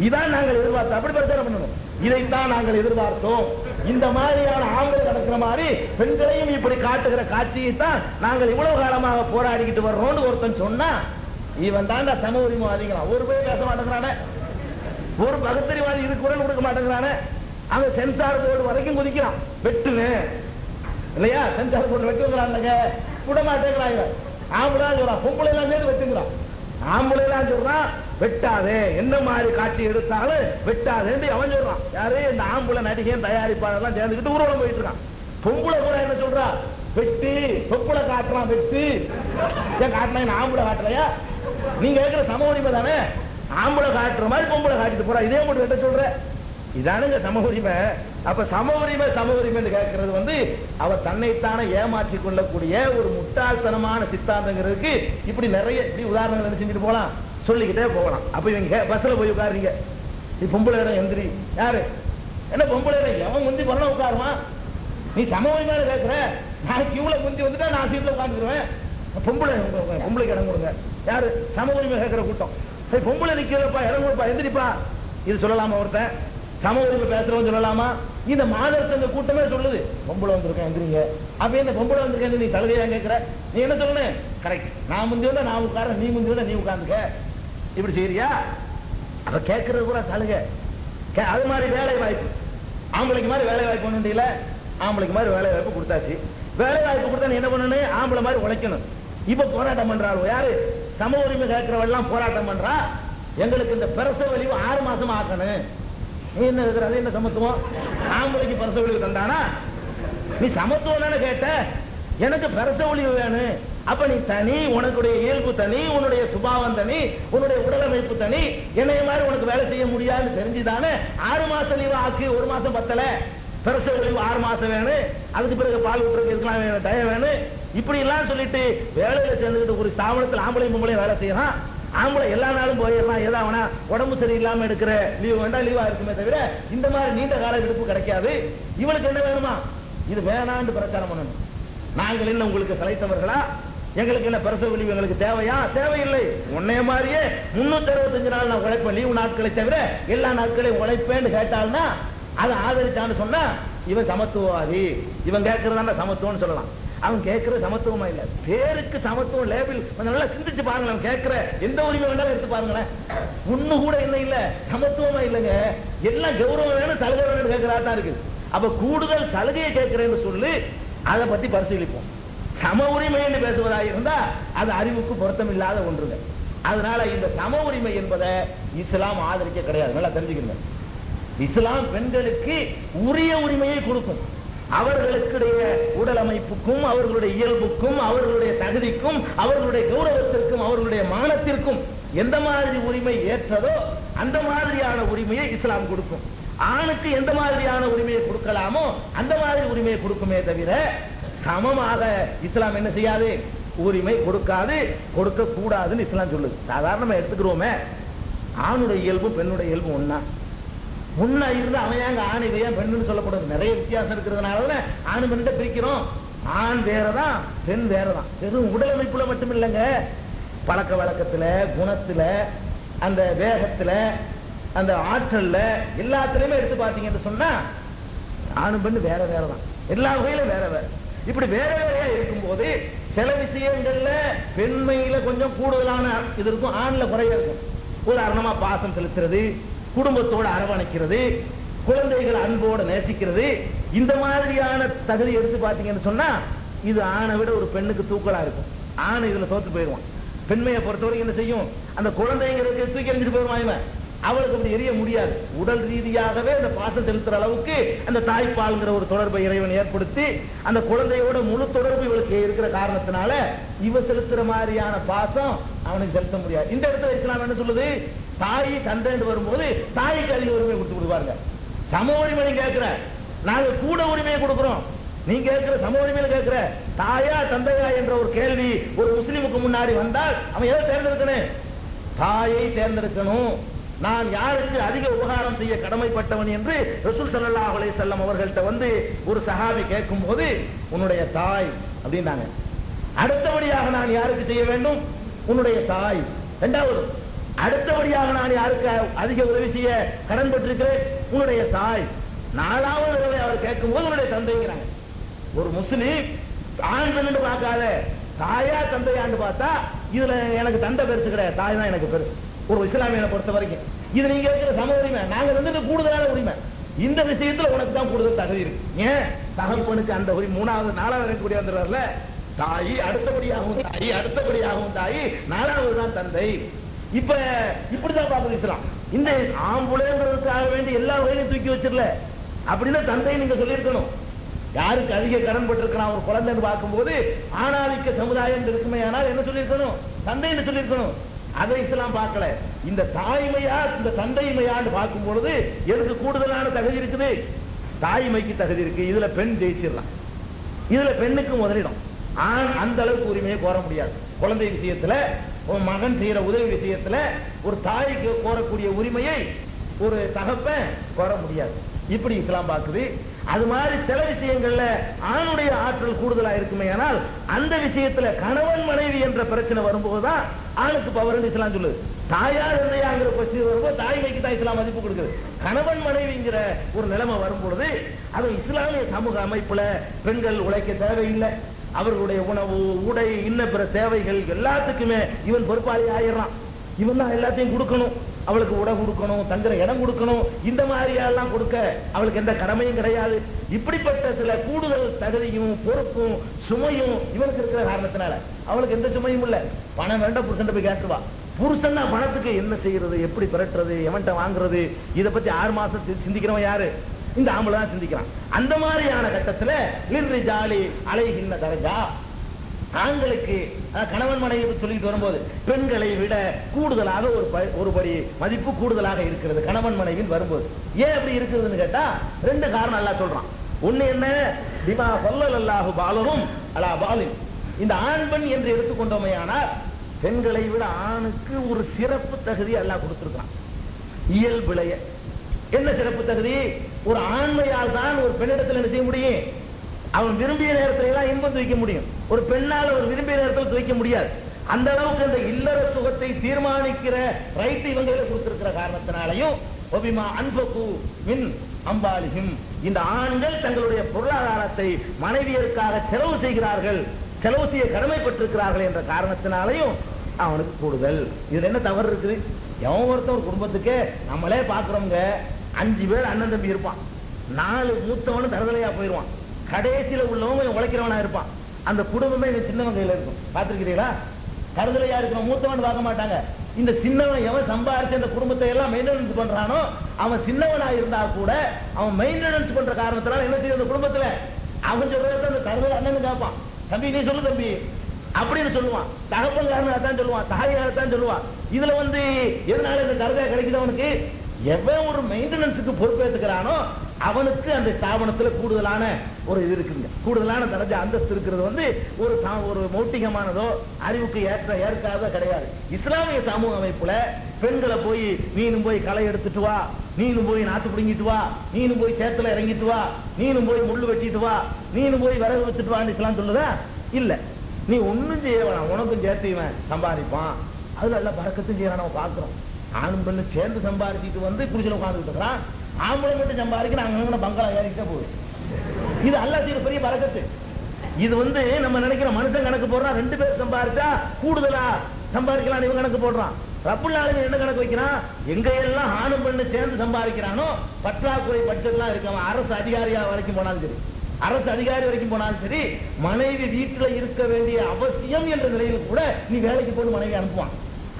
Speaker 1: இதான் நாங்கள் எதிர்பார்த்தோம். அப்படி பிரச்சாரம் பண்ணணும். இதைத்தான் நாங்கள் எதிர்பார்த்தோம். இந்த மாதிரியான ஆண்கள் நடக்கிற மாதிரி பெண்களையும் இப்படி காட்டுகிற காட்சியை தான் நாங்கள் இவ்வளவு காலமாக போராடிக்கிட்டு வர்றோம்னு ஒருத்தன் சொன்னா இவன் தாண்டா சம உரிமை அதிகம். ஒரு பேர் பேச மாட்டேங்கிறானே, ஒரு பகுத்தறிவாதி இது குரல் கொடுக்க மாட்டேங்கிறானே. அவன் சென்சார் போர்டு வரைக்கும் குதிக்கிறான், வெட்டுன்னு இல்லையா? சென்சார் போர்டு வெட்டுங்கிறாங்க, விட மாட்டேங்கிறாங்க. ஆம்பளை சொல்றான், பொம்பளை எல்லாம் சேர்ந்து வெட்டுங்கிறான். ஆம்பளை எல்லாம் சொல்றான் வெட்டாதே, என்ன மாதிரி காட்சி எடுத்தாலும் வெட்டாதே அவன் சொல்றான். யாரு? இந்த ஆம்பளை நடிகை தயாரிப்பாளர் சேர்ந்துக்கிட்டு ஊர்வலம் போயிட்டு இருக்கான். பொம்பளை கூட என்ன சொல்றா? வெட்டு. பொம்பளை காட்டுறான் வெட்டு. காட்டினா ஆம்பளை காட்டலையா? நீங்க கேட்கிற சம உரிமை தானே? ஆம்பளை காட்டுற மாதிரி பொம்பளை காட்டிட்டு போறா, இதே மட்டும் வெட்ட சொல்ற. இதானுங்க சம உரிமை. அப்ப சம உரிமை கேட்கறது வந்து அவர் தன்னைத்தானே ஏமாற்றி கொள்ளக்கூடிய ஒரு முட்டாள்தனமான சித்தாந்தங்கிறதுக்கு இப்படி நிறைய இப்படி உதாரணங்கள் செஞ்சுட்டு போலாம், சொல்லிக்கிட்டே போகலாம். அப்ப இவங்க பஸ்ல போய் உட்காருங்க, நீ பொம்பளை இடம் எந்திரி. யாரு? என்ன பொம்பளை இடம்? எவன் முந்தி பண்ண உட்காருமா? நீ சம உரிமையில கேட்கிற, நான் கியூல முந்தி வந்துட்டா நான் சீட்ல உட்காந்துருவேன். பொம்பளைக்கு இடம் கொடுங்க. யாரு? சம உரிமை கேட்கிற கூட்டம். பொம்பளை நிக்கிறப்பா, இடம் கொடுப்பா, எந்திரிப்பா. இது சொல்லலாமா? ஒருத்தன் சம உரிமை பேசுறவன் சொல்லலாமா? இந்த மாதர் கூட்டமே சொல்லுது பொம்பளை வந்திருக்கேன் எந்திரிங்க. அப்ப இந்த பொம்பளை வந்திருக்கேன் நீ தகுதியா கேட்கிற, நீ என்ன சொல்லணும்? கரெக்ட், நான் முந்தி வந்தா நான் உட்கார, நீ முந்தி வந்தா நீ உட்காந்துக்க. இப்படி செய்யறியா? அப்ப கேட்கறது கூட சலுகை. அது மாதிரி வேலை வாய்ப்பு, ஆம்பளைக்கு மாதிரி வேலை வாய்ப்பு ஒண்ணு இல்ல, ஆம்பளைக்கு மாதிரி வேலை வாய்ப்பு கொடுத்தாச்சு. வேலை வாய்ப்பு கொடுத்தா நீ என்ன பண்ணணும்? ஆம்பளை மாதிரி உழைக்கணும். இப்ப போராட்டம் பண்றாள் யாரு? சம உரிமை கேட்கிறவெல்லாம் போராட்டம் பண்றா. எங்களுக்கு இந்த பிரசவ வலிவு 6 மாசம் ஆக்கணும். நீ என்ன இருக்கிற? அது என்ன சமத்துவம்? ஆம்பளைக்கு பிரசவ வலிவு தந்தானா? நீ சமத்துவம் தானே கேட்ட? எனக்கு பிரசவ வலிவு வேணும். அப்ப நீ தனி, உனக்குடைய இயல்பு தனி, உன்னுடைய சுபாவம் தனி, உன்னுடைய உடலமைப்பு தனி, என்னைய மாதிரி உனக்கு வேலை செய்ய முடியாதுன்னு தெரிஞ்சுதானே 6 மாசம் லீவு ஆக்கு. 1 மாசம் பத்தல, பிரசவ வலிவு 6 மாசம் வேணும். அதுக்கு பிறகு பால் ஊற்றுறதுக்கு இருக்கலாம் டயம் வேணும். இப்படி எல்லாம் சொல்லிட்டு வேலையில சேர்ந்துக்கிட்டு ஒரு ஸ்தாபனத்தில் ஆம்பளையும் பொம்பளையும் வேலை செய்யறான். ஆம்பளை எல்லா நாளும் போயிடலாம், ஏதாவது உடம்பு சரியில்லாம எடுக்கிற லீவு வேண்டாம், லீவா இருக்குமே தவிர இந்த மாதிரி நீண்ட கால விடுப்பு கிடைக்காது. இவளுக்கு என்ன வேணுமா? இது வேணான்னு பிரச்சாரம் பண்ணணும். நாங்கள் என்ன உங்களுக்கு சளைத்தவர்களா? எங்களுக்கு என்ன பிரசவ லீவு எங்களுக்கு தேவையா? தேவையில்லை. உன்னைய மாதிரியே 365 நாள் நான் உழைப்பேன், லீவு நாட்களை தவிர எல்லா நாட்களையும் உழைப்பேன்னு கேட்டால்னா அதை ஆதரிச்சான்னு சொன்னா இவன் சமத்துவவாதி. இவன் கேட்கறதான சமத்துவம்னு சொல்லலாம். அவன் கேட்கிற சமத்துவமா இல்ல, பேருக்கு சமத்துவம் லேபிள். நல்லா சிந்திச்சு பாருங்க. அவன் கேட்கிற எந்த உரிமை வேண்டாலும் எடுத்து பாருங்களேன், ஒண்ணு கூட என்ன இல்ல, சமத்துவமா இல்லைங்க. எல்லாம் கௌரவம் வேணும், சலுகை வேணும்னு கேட்கிறதா இருக்கு. அப்ப கூடுதல் சலுகையை கேட்கிறேன்னு சொல்லி அதை பத்தி பரிசீலிப்போம். சம உரிமை என்று பேசுவதாக இருந்தா அது அறிவுக்கு பொருத்தம் இல்லாத ஒன்றுங்க. அதனால இந்த சம உரிமை என்பதை இஸ்லாம் ஆதரிக்க கிடையாது. நல்லா தெரிஞ்சுக்கணும். இஸ்லாம் பெண்களுக்கு உரிய உரிமையை கொடுக்கும். அவர்களுடைய உடல் அமைப்புக்கும் அவர்களுடைய இயல்புக்கும் அவர்களுடைய தகுதிக்கும் அவர்களுடைய கௌரவத்திற்கும் அவர்களுடைய மானத்திற்கும் எந்த மாதிரி உரிமை ஏற்றதோ அந்த மாதிரியான உரிமையை இஸ்லாம் கொடுக்கும். ஆணுக்கு எந்த மாதிரியான உரிமையை கொடுக்கலாமோ அந்த மாதிரி உரிமையை கொடுக்குமே தவிர சமமாக இஸ்லாம் என்ன செய்யாது, உரிமை கொடுக்காது, கொடுக்க கூடாதுன்னு இஸ்லாம் சொல்லுது. சாதாரணமா எடுத்துக்கிறோமே, ஆணுடைய இயல்பு பெண்ணுடைய இயல்பு ஒன்னா முன்ன இருந்து அவன் ஏங்க ஆண் இதையா பெண்ணுன்னு சொல்லக்கூடாது. நிறைய வித்தியாசம் இருக்கிறதுனால ஆணு பெண்ணை பிரிக்கிறோம். ஆண் வேறதான் பெண் வேறதான். வெறும் உடல் அமைப்புல மட்டும் இல்லைங்க, பழக்க வழக்கத்துல, குணத்துல, அந்த வேகத்துல, அந்த ஆற்றல்ல, எல்லாத்திலையுமே எடுத்து பார்த்தீங்கன்னு சொன்னா ஆணு பெண்ணு வேற வேறதான். எல்லா வகையிலும் வேற வேற. இப்படி வேற வேறையா இருக்கும்போது சில விஷயங்கள்ல பெண்மையில கொஞ்சம் கூடுதலான இது இருக்கும், ஆண்ல குறைய இருக்கும். உதாரணமா பாசம் செலுத்துறது, குடும்பத்தோடு அரவணைக்கிறது, குழந்தைகள் அன்போடு நேசிக்கிறது, இந்த மாதிரியான தகுதி எடுத்து பார்த்தீங்கன்னு சொன்னா இது ஆணை விட ஒரு பெண்ணுக்கு தூக்கலா இருக்கும். ஆண் இதுல தோத்து போயிடுவான். பெண்மையை பொறுத்தவரைக்கும் என்ன செய்யும், அந்த குழந்தைங்களுக்கு தூக்கி எறிஞ்சிட்டு போயிடுவான். இவன் அவளுக்கு அப்படி எரிய முடியாது. உடல் ரீதியாகவே அந்த பாசம் செலுத்துற அளவுக்கு அந்த தாய்ப்பால்ங்கிற ஒரு தொடர்பை இறைவன் ஏற்படுத்தி அந்த குழந்தையோட முழு தொடர்பு இவளுக்கு இருக்கிற காரணத்தினால இவ செலுத்துற மாதிரியான பாசம் அவனுக்கு செலுத்த முடியாது. இந்த இடத்துல இஸ்லாம் என்ன சொல்லுது, தாய் தந்தை வரும்போது தாய்க்கு அதிக உரிமை கொடுத்து விடுவாங்க. சம உரிமை கேட்கிற, நாங்க கூட உரிமையை கொடுக்கிறோம். நீங்க கேட்கிற சம உரிமையில கேட்கிற தாயா தந்தையா என்ற ஒரு கேள்வி ஒரு முஸ்லிமுக்கு முன்னாடி வந்தால் அவன் எதை தேர்ந்தெடுக்கணும், தாயை தேர்ந்தெடுக்கணும். நான் யாருக்கு அதிக உபகாரம் செய்ய கடமைப்பட்டவன் என்று ரசூல் ஸல்லல்லாஹு அலைஹி வஸல்லம் அவர்கள்ட்ட வந்து ஒரு சஹாபி கேட்கும் போது உன்னுடைய தாய் அப்படின்னாங்க. அடுத்தபடியாக நான் யாருக்கு செய்ய வேண்டும், உன்னுடைய தாய். இரண்டாவது அடுத்தபடியாக நான் யாருக்கு அதிக உதவி செய்ய கடன் பட்டிருக்கிறேன், உன்னுடைய தாய். நாலாவது தடவை அவர் கேட்கும் போது உன்னுடைய தந்தைங்கிறாங்க. ஒரு முஸ்லிம் ஆண் பெண்ணு பார்க்காத, தாயா தந்தையான்னு பார்த்தா இதுல எனக்கு தந்தை பெருசு கிடையாது, தாய் தான் எனக்கு பெருசு. ஒரு இஸ்லாமியனை பொறுத்த வரைக்கும் இது நீங்க இருக்கிற சம உரிமை, நாங்க வந்துட்டு கூடுதலான உரிமை. இந்த விஷயத்துல உனக்கு தான் கூடுதல் தகுதி இருக்கு. ஏன் தகப்பனுக்கு அந்த உரிமை மூணாவது நாலாவது இருக்கக்கூடிய வந்துடுறாருல, தாய் அடுத்தபடியாகவும் தாய் அடுத்தபடியாகவும் தாய், நாலாவது தான் தந்தை. இப்ப இப்படிதான் பார்க்குது இஸ்லாம். இந்த ஆம்புலேங்கிறதுக்காக வேண்டி எல்லா வகையிலும் தூக்கி வச்சிடல. அப்படின்னா தந்தை நீங்க சொல்லியிருக்கணும். யாருக்கு அதிக கடன் பட்டிருக்கிறான் ஒரு குழந்தைன்னு பார்க்கும்போது ஆணாதிக்க சமுதாயம் இருக்குமே, ஆனால் என்ன சொல்லியிருக்கணும், தந்தைன்னு சொல்லியிருக்கணும். அதை இஸ்லாம் பார்க்கல. இந்த தாய்மையா இந்த தந்தைமையான்னு பார்க்கும் பொழுது எதுக்கு கூடுதலான தகுதி இருக்குது, தாய்மைக்கு தகுதி இருக்கு. இதுல பெண் ஜெயிச்சிடலாம். இதுல பெண்ணுக்கு முதலிடம். ஆண் அந்த அளவுக்கு உரிமையை கோர முடியாது. குழந்தை விஷயத்துல, ஒரு மகன் செய்யற உதவி விஷயத்துல ஒரு தாய்க்கு கோரக்கூடிய உரிமையை ஒரு தகப்பன் கோர முடியாது. இப்படி இஸ்லாம் பார்க்குது. அது மாதிரி சில விஷயங்கள்ல ஆணுடைய ஆற்றல் கூடுதலா இருக்குமே, ஆனால் அந்த விஷயத்துல கணவன் மனைவி என்ற பிரச்சனை வரும்போதுதான் ஆணுக்கு பவர் இஸ்லாம் சொல்லுது. தாயார் இல்லையாங்கிற பிரச்சனை வரும்போது தாய்மைக்கு தான் இஸ்லாம் மதிப்பு கொடுக்குது. கணவன் மனைவிங்கிற ஒரு நிலைமை வரும்பொழுது அது இஸ்லாமிய சமூக அமைப்புல பெண்கள் உழைக்க தேவையில்லை. அவர்களுடைய உணவு, உடை, இன்ன பிற தேவைகள் எல்லாத்துக்குமே இவன் பொறுப்பாளி ஆயிடுறான். இவன் தான் எல்லாத்தையும் கொடுக்கணும். அவளுக்கு உடை கொடுக்கணும், தங்குற இடம் கொடுக்கணும், இந்த மாதிரி எல்லாம் கொடுக்க அவளுக்கு எந்த கடமையும் கிடையாது. இப்படிப்பட்ட சில கூடுதல் தகுதியும் பொறுப்பும் சுமையும் இவனுக்கு இருக்கிற காரணத்தினால அவளுக்கு எந்த சுமையும் இல்ல. பணம் வேண்டாம், புருஷன் போய் கேட்டுவா. புருஷன் தான் பணத்துக்கு என்ன செய்யறது, எப்படி பெறட்டுறது, எவன்ட்ட வாங்குறது, இதை பத்தி 6 மாசம் சிந்திக்கிறவன் யாரு, இந்த ஆம்பளை தான் சிந்திக்கிறான். அந்த மாதிரியான கட்டத்துல லிர்ரிஜாலி அலைஹின்ன தரஜா, ஆண்களுக்கு கணவன் மனைவி சொல்லிட்டு வரும்போது பெண்களை விட கூடுதலாக ஒரு படி மதிப்பு கூடுதலாக இருக்கிறது கணவன் மனைவின் வரும்போது. ஏன் அப்படி இருக்கிறதுன்னு கேட்டா 2 காரணம் அல்லாஹ் சொல்றான். ஒண்ணு என்ன, பிமா ஸல்லல்லாஹு பாலஹும் அலா பாலின். இந்த ஆண் பெண் என்று எடுத்துக்கொண்டோமையானால் பெண்களை விட ஆணுக்கு ஒரு சிறப்பு தகுதி அல்லாஹ் கொடுத்திருக்கான். இயல்பிலைய என்ன சிறப்பு தகுதி, ஒரு ஆண்மையால் தான் ஒரு பெண்ணிடத்தில் என்ன செய்ய முடியும், அவன் விரும்பிய நேரத்தில் எல்லாம் இன்பம் துவைக்க முடியும். ஒரு பெண்ணால் அவர் விரும்பிய நேரத்தில் துவைக்க முடியாது. அந்த அளவுக்கு அந்த இல்லற சுகத்தை தீர்மானிக்கிற ரைட் இவங்களை கொடுத்திருக்கிற காரணத்தினாலையும் ஒபிமா அன்பகு மின் அம்பாலிஹிம், இந்த ஆண்கள் தங்களுடைய பொருளாதாரத்தை மனைவியருக்காக செலவு செய்கிறார்கள், செலவு செய்ய கடமைப்பட்டிருக்கிறார்கள் என்ற காரணத்தினாலையும் அவனுக்கு கூடுதல். இதுல என்ன தவறு இருக்குது, எவன் ஒருத்தன் ஒரு குடும்பத்துக்கு நம்மளே பாக்குறவங்க 5 பேர் அண்ணன் தம்பி இருப்பான், 4 மூத்தவனு தரதலையா போயிருவான், கடைசியில உள்ளவங்க உழைக்கிறவனா இருப்பான். அந்த குடும்பமே சின்னவன் கையில இருக்கும். பார்த்திருக்கிறீங்களா? கருதலையா இருக்கிற மூத்தவன் பார்க்க மாட்டாங்க. இந்த சின்னவன் எவன் சம்பாரிச்சு அந்த குடும்பத்தை எல்லாம் மெயின்டெனன்ஸ் பண்றானோ அவன் சின்னவனா இருந்தா கூட அவன் மெயின்டெனன்ஸ் பண்ற காரணத்தினால என்ன செய்ய அந்த குடும்பத்துல அவன் சொல்றத அந்த கருதல் அண்ணன் கேட்பான். தம்பி நீ சொல்லு தம்பி அப்படின்னு சொல்லுவான். தகப்பன்காரன் சொல்லுவான், தாயாரத்தான் சொல்லுவான். இதுல எதனால இந்த கருதை கிடைக்குது அவனுக்கு? எவன் ஒரு மெயின்டெனன்ஸுக்கு பொறுப்பேற்றுக்கிறானோ அவனுக்கு அந்த ஸ்தாபனத்துல கூடுதலான ஒரு இது இருக்குங்க, கூடுதலான தரஜா அந்தஸ்து இருக்கிறது ஒரு மௌட்டிகமானதோ அறிவுக்கு ஏற்காதோ கிடையாது. இஸ்லாமிய சமூக அமைப்புல பெண்களை போய் நீனும் போய் களை எடுத்துட்டு வா, நீனும் போய் நாத்து பிடிங்கிட்டு வா, நீனும் போய் சேத்துல இறங்கிட்டு வா, நீனும் போய் முள்ளு வெட்டிட்டு வா, நீனும் போய் விறகு வச்சுட்டு வான்னு இஸ்லாம் சொல்லுதா? இல்ல, நீ ஒன்னும் செய்ய வேணாம், உனக்கும் சேர்த்து இவன் சம்பாதிப்பான், அதுல எல்லாம் பறக்கத்தும் செய்யறான். நம்ம பாக்குறோம், ஆணும் பெண்ணு சேர்ந்து சம்பாதிச்சுட்டு குடிச்சல உட்கார்ந்துட்டு இருக்கிறான். ஆம்பளை மட்டும் சம்பாதிக்க அங்க பங்களா ஏறிக்கிட்டே போகுது. இது அல்லாஹ் செய்யற பெரிய பறக்கத்து. இது நம்ம நினைக்கிற மனுஷன் கணக்கு போடுறான், 2 பேர் சம்பாதிச்சா கூடுதலா சம்பாதிக்கலாம் இவன் கணக்கு போடுறான். ரப்புல் ஆலமீன் என்ன கணக்கு வைக்கிறான்? எங்க எல்லாம் ஆணும் பெண்ணு சேர்ந்து சம்பாதிக்கிறானோ பற்றாக்குறை பட்ஜெட்லாம் இருக்க அரசு அதிகாரியா வரைக்கும் போனாலும் சரி, அரசு அதிகாரி வரைக்கும் போனாலும் சரி, மனைவி வீட்டுல இருக்க வேண்டிய அவசியம் என்ற நிலையில் கூட நீ வேலைக்கு போட்டு மனைவி அனுப்புவான்.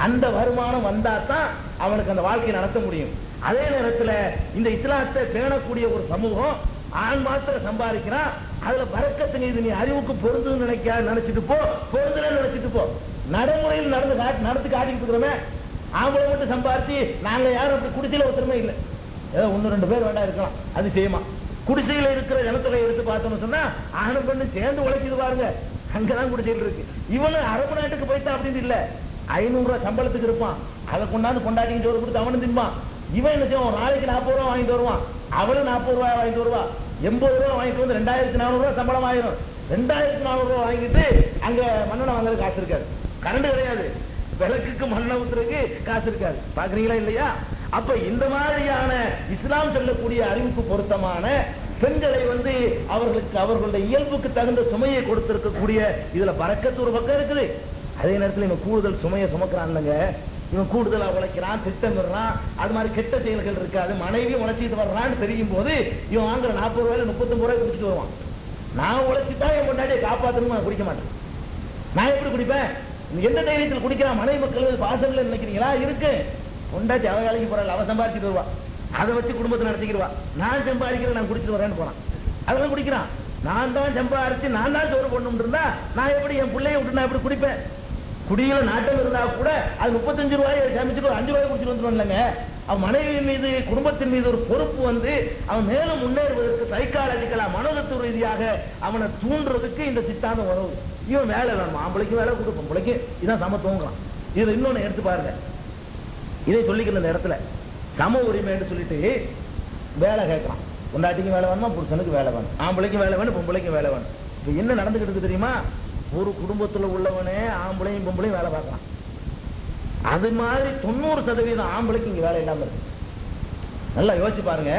Speaker 1: அந்த வருமானம் வந்தா தான் அவனுக்கு அந்த வாழ்க்கையை நடத்த முடியும். அதே நேரத்தில் இந்த இஸ்லாத்தை பேணக்கூடிய ஒரு சமூகம் ஆண் மாத்திர சம்பாதிக்கிறான், அதுல பறக்கத்துங்க. இது நீ அறிவுக்கு பொருந்துன்னு நினைச்சிட்டு போ, பொருந்துன்னு நினைச்சிட்டு போ. நடைமுறையில் நடந்து காட்டிட்டு இருக்கிறோமே, ஆம்பளை மட்டும் சம்பாதிச்சு நாங்க யாரும் அப்படி குடிசையில ஒருத்தருமே இல்லை. ஏதோ 1-2 பேர் வேண்டாம் இருக்கலாம், அது செய்யுமா. குடிசையில இருக்கிற ஜனத்தொகை எடுத்து பார்த்தோம்னு சொன்னா ஆணும் பெண்ணு சேர்ந்து உழைக்குது பாருங்க, அங்கதான் குடிசையில் இருக்கு. இவனு அரபு நாட்டுக்கு போயிட்டா அப்படின்னு இல்ல, 500 ரூபாய் சம்பளத்துக்கு இருப்பான், அதை கொண்டாந்து கொண்டாடி சோறு கொடுத்து அவனு தின்பான். இவன் என்ன செய்வான்? நாளைக்கு 40 ரூபாய் வாங்கிட்டு வருவான், அவளும் 40 ரூபாய் வாங்கிட்டு வருவா, 80 ரூபாய் வாங்கிட்டு 2400 ரூபாய் சம்பளம் ஆயிரும். 2400 ரூபாய் வாங்கிட்டு அங்க மண்ணெண்ணெய் வாங்குறது காசு இருக்காது, கரண்ட் கிடையாது, விளக்குக்கு மண்ணெண்ணெய் ஊத்துறதுக்கு காசு இருக்காது. பாக்குறீங்களா இல்லையா? அப்ப இந்த மாதிரியான இஸ்லாம் சொல்லக்கூடிய அறிவுக்கு பொருத்தமான பெண்களை அவர்களுடைய இயல்புக்கு தகுந்த சுமையை கொடுத்திருக்கக்கூடிய இதுல பறக்கத்து ஒரு பக்கம் இருக்குது. அதே நேரத்தில் இவன் கூடுதல் சுமையை சுமக்கிறான்லங்க, இவன் கூடுதலா உழைக்கிறான், திட்டமிடுறான், அது மாதிரி கெட்ட செயல்கள் இருக்காது, மனைவி உழைச்சிட்டு வர்றான்னு தெரியும் போது இவன் வாங்குற 40 ரூபாயில 39 ரூபாய் குடிச்சிட்டு வருவான். நான் உழைச்சிட்டா என் பொண்டாட்டியை காப்பாற்றணும், நான் குடிக்க மாட்டேன். நான் எப்படி குடிப்பேன்? எந்த தைரியத்தில் குடிக்கிறான்? மனைவி மக்கள் பாசங்கள் நினைக்கிறீங்களா? இருக்கு, பொண்டாட்டி அவ வேலைக்கு போறாள், அவ சம்பாதிச்சுட்டு வருவா, அதை வச்சு குடும்பத்தை நடத்திக்கிடுவா. நான் சம்பாதிக்கிறேன், நான் குடிச்சிட்டு வரேன்னு போறான், அதெல்லாம் குடிக்கிறான். நான் தான் சம்பாதிச்சு நான் தான் சோறு போடணும் இருந்தா நான் எப்படி என் பிள்ளைய விட்டு நான் எப்படி குடிப்பேன்? குடியில நாட்டம் இருந்தா கூட அது 35 ரூபாய் சமைச்சுட்டு 5 ரூபாய் குடிச்சிட்டு வந்துடும் இல்லைங்க. அவன் மனைவியின் மீது குடும்பத்தின் மீது ஒரு பொறுப்பு அவன் மேலும் முன்னேறுவதற்கு சைக்காலஜிக்கலா மனோதத்துவ ரீதியாக அவனை தூண்டுறதுக்கு இந்த சித்தாந்தம் உதவும். இவன் வேலை வேணும், ஆம்பளைக்கு வேலை கொடுக்கும், பிள்ளைக்கு இதான் சமத்துவங்கிறான். இதுல இன்னொன்னு எடுத்து பாருங்க, இதை சொல்லிக்கிற இந்த இடத்துல சம உரிமைன்னு சொல்லிட்டு வேலை கேட்கறான். பொண்டாட்டிக்கு வேலை வேணுமா, புருஷனுக்கு வேலை வேணும், ஆம்பளைக்கு வேலை வேணும், பொம்பளைக்கு வேலை வேணும். இப்ப என்ன நடந்துகிட்டு இருக்கு தெரியுமா? ஒரு குடும்பத்துல உள்ளவனே ஆம்பளையும் பொம்பளையும் வேலை பார்க்கலாம். அது மாதிரி 90% ஆம்பளைக்கு இங்க வேலை இல்லாம இருக்கு. நல்லா யோசிச்சு பாருங்க.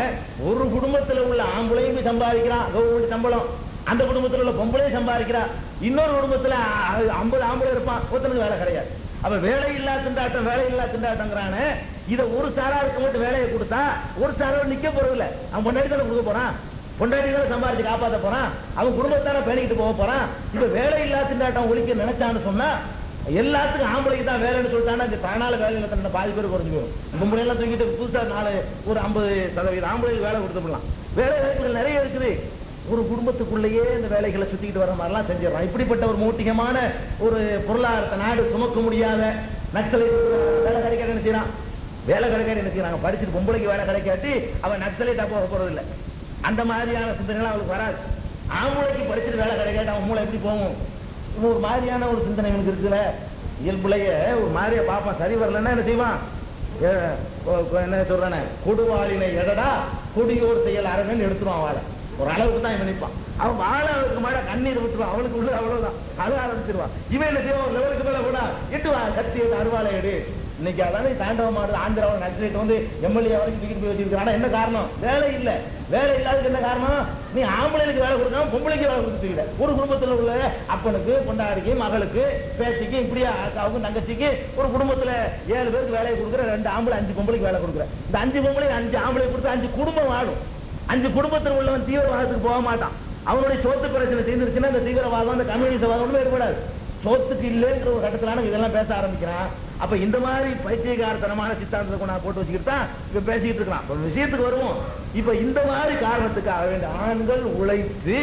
Speaker 1: ஒரு குடும்பத்துல உள்ள ஆம்பளையும் சம்பாதிக்கிறான் கவர்மெண்ட் சம்பளம், அந்த குடும்பத்துல உள்ள பொம்பளையும் சம்பாதிக்கிறா, இன்னொரு குடும்பத்துல 50 ஆம்பளை இருப்பான், ஒருத்தனுக்கு வேலை கிடையாது. அப்ப வேலை இல்லா திண்டாட்டம், வேலை இல்லா திண்டாட்டங்கிறான. இதை ஒரு சாராருக்கு மட்டும் வேலையை கொடுத்தா ஒரு சாரார் நிக்க போறது இல்ல, அவன் பொண்டாட்டி தானே கொடுக்க போறான், பொண்டாட்டி தானே சம்பாதிச்சு காப்பாற்ற போறான், அவன் குடும்பத்தான பேணிக்கிட்டு போக போறான். இப்ப வேலை இல்லா திண்டாட்டம் ஒழிக்க நினைச்சான்னு சொன்னா எல்லாத்துக்கும் ஆம்பளைக்கு தான் வேலைன்னு சொல்லிட்டாங்கன்னா தனால வேலை இல்லை, பாதி பேர் குறைஞ்சு போயிடும். பொம்பளை எல்லாம் தூக்கிட்டு புதுசா ஒரு 50% ஆம்பளைக்கு வேலை கொடுத்துடலாம். வேலை வாய்ப்புகள் நிறைய இருக்குது. ஒரு குடும்பத்துக்குள்ளேயே இந்த வேலைகளை சுத்திக்கிட்டு வர மாதிரிலாம் செஞ்சிடறான். இப்படிப்பட்ட ஒரு மூட்டிகமான ஒரு பொருளாதாரத்தை நாடு சுமக்க முடியாத நக்சலைட் வேலை கிடைக்காது என்ன செய்யறான்? வேலை கிடைக்காது என்ன செய்யறாங்க? படிச்சுட்டு பொம்பளைக்கு வேலை கிடைக்காட்டி அவன் நக்சலைட்டா போக போறது இல்லை. அந்த மாதிரியான சிந்தனைகள் அவளுக்கு வராது. ஆம்பளைக்கு படிச்சுட்டு வேலை கிடைக்காட்டி அவன் மூளை எப்படி போகும்? ஒரு மாதிரியான ஒரு சிந்தனை எனக்கு இருக்குல்ல. இயல்புலைய ஒரு மாதிரியா பாப்பான், சரி வரலன்னா என்ன செய்வான்? என்ன சொல்றானே, கொடுவாளினை எடடா கொடியோர் செயல் அரங்கன்னு எடுத்துருவான் வாழை. ஒரு அளவுக்கு தான் இவன் நிற்பான். அவன் வாழவுக்கு மேல கண்ணீர் விட்டுருவான், அவனுக்கு உள்ள அவ்வளவுதான், அழ ஆரம்பிச்சிருவான். இவன் என்ன செய்வான்? ஒரு லெவலுக்கு மேல கூட எட்டுவான், கத்தி அருவாளை எடு. இன்னைக்கு அதானே தாண்டவம் ஆடுது. ஆந்திராவில் நக்சலைட் எம்எல்ஏ வரைக்கும் தூக்கிட்டு போய் வச்சிருக்கான். என்ன காரணம்? வேலை இல்ல. வேலை இல்லாததுக்கு என்ன காரணம்? நீ ஆம்பளைக்கு வேலை கொடுக்காம பொம்பளைக்கு வேலை கொடுத்துருக்க. ஒரு குடும்பத்தில் உள்ள அப்பனுக்கு, பொண்டாடிக்கு, மகளுக்கு, பேத்திக்கு, இப்படியா அக்காவுக்கும் தங்கச்சிக்கு ஒரு குடும்பத்துல 7 பேருக்கு வேலையை கொடுக்குற, 2 ஆம்பளை 5 பொம்பளைக்கு வேலை கொடுக்குற. இந்த 5 பொம்பளை 5 ஆம்பளை கொடுத்து 5 குடும்பம் வாழும். 5 குடும்பத்தில் உள்ளவன் தீவிரவாதத்துக்கு போக மாட்டான். அவனுடைய சொத்து பிரச்சனை செய்திருச்சுன்னா இந்த தீவிரவாதம், இந்த கம்யூனிஸ்ட் வாதம் ஒன்றுமே ஏற்படாது. சோத்துக்கு இல்லைங்கிற ஒரு கட்டத்திலான இதெல்லாம் பேச ஆரம்பிக்கிறான். அப்ப இந்த மாதிரி பைத்தியகாரத்தனமான சித்தாந்தத்தை நான் போட்டு வச்சுக்கிட்டு தான் இப்ப பேசிக்கிட்டு இருக்கலாம். இப்ப விஷயத்துக்கு வருவோம். இப்ப இந்த மாதிரி காரணத்துக்காக வேண்டிய ஆண்கள் உழைத்து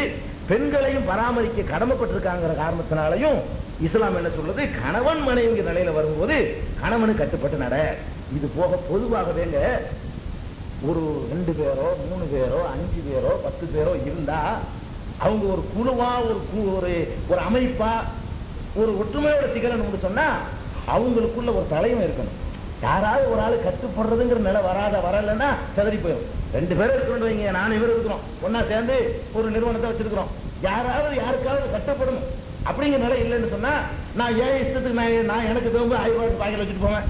Speaker 1: பெண்களையும் பராமரிக்க கடமைப்பட்டிருக்காங்கிற காரணத்தினாலையும் இஸ்லாம் என்ன சொல்றது, கணவன் மனைவி நிலையில வரும்போது கணவனு கட்டுப்பட்டு நட. இது போக பொதுவாகவேங்க ஒரு 2 பேரோ 3 பேரோ 5 பேரோ 10 பேரோ இருந்தா அவங்க ஒரு குழுவா ஒரு அமைப்பா ஒரு ஒற்றுமையோட திகழணும்னு சொன்னா அவங்களுக்குள்ள ஒரு தலைவன் இருக்கணும். யாராவது ஒரு ஆள் கட்டுப்படுறதுங்கிற நிலை வரலன்னா செதறி போயிடும். 2 பேரும் இருக்கணும் வைங்க, நானும் இவரும் இருக்கிறோம், ஒன்னா சேர்ந்து ஒரு நிறுவனத்தை வச்சிருக்கிறோம். யாராவது யாருக்காவது கட்டுப்படணும் அப்படிங்கிற நிலை இல்லைன்னு சொன்னா நான் ஏன் இஷ்டத்துக்கு நான் எனக்கு தேவை 1000 ரூபாய்க்கு பாக்கெட் வச்சுட்டு போவேன்,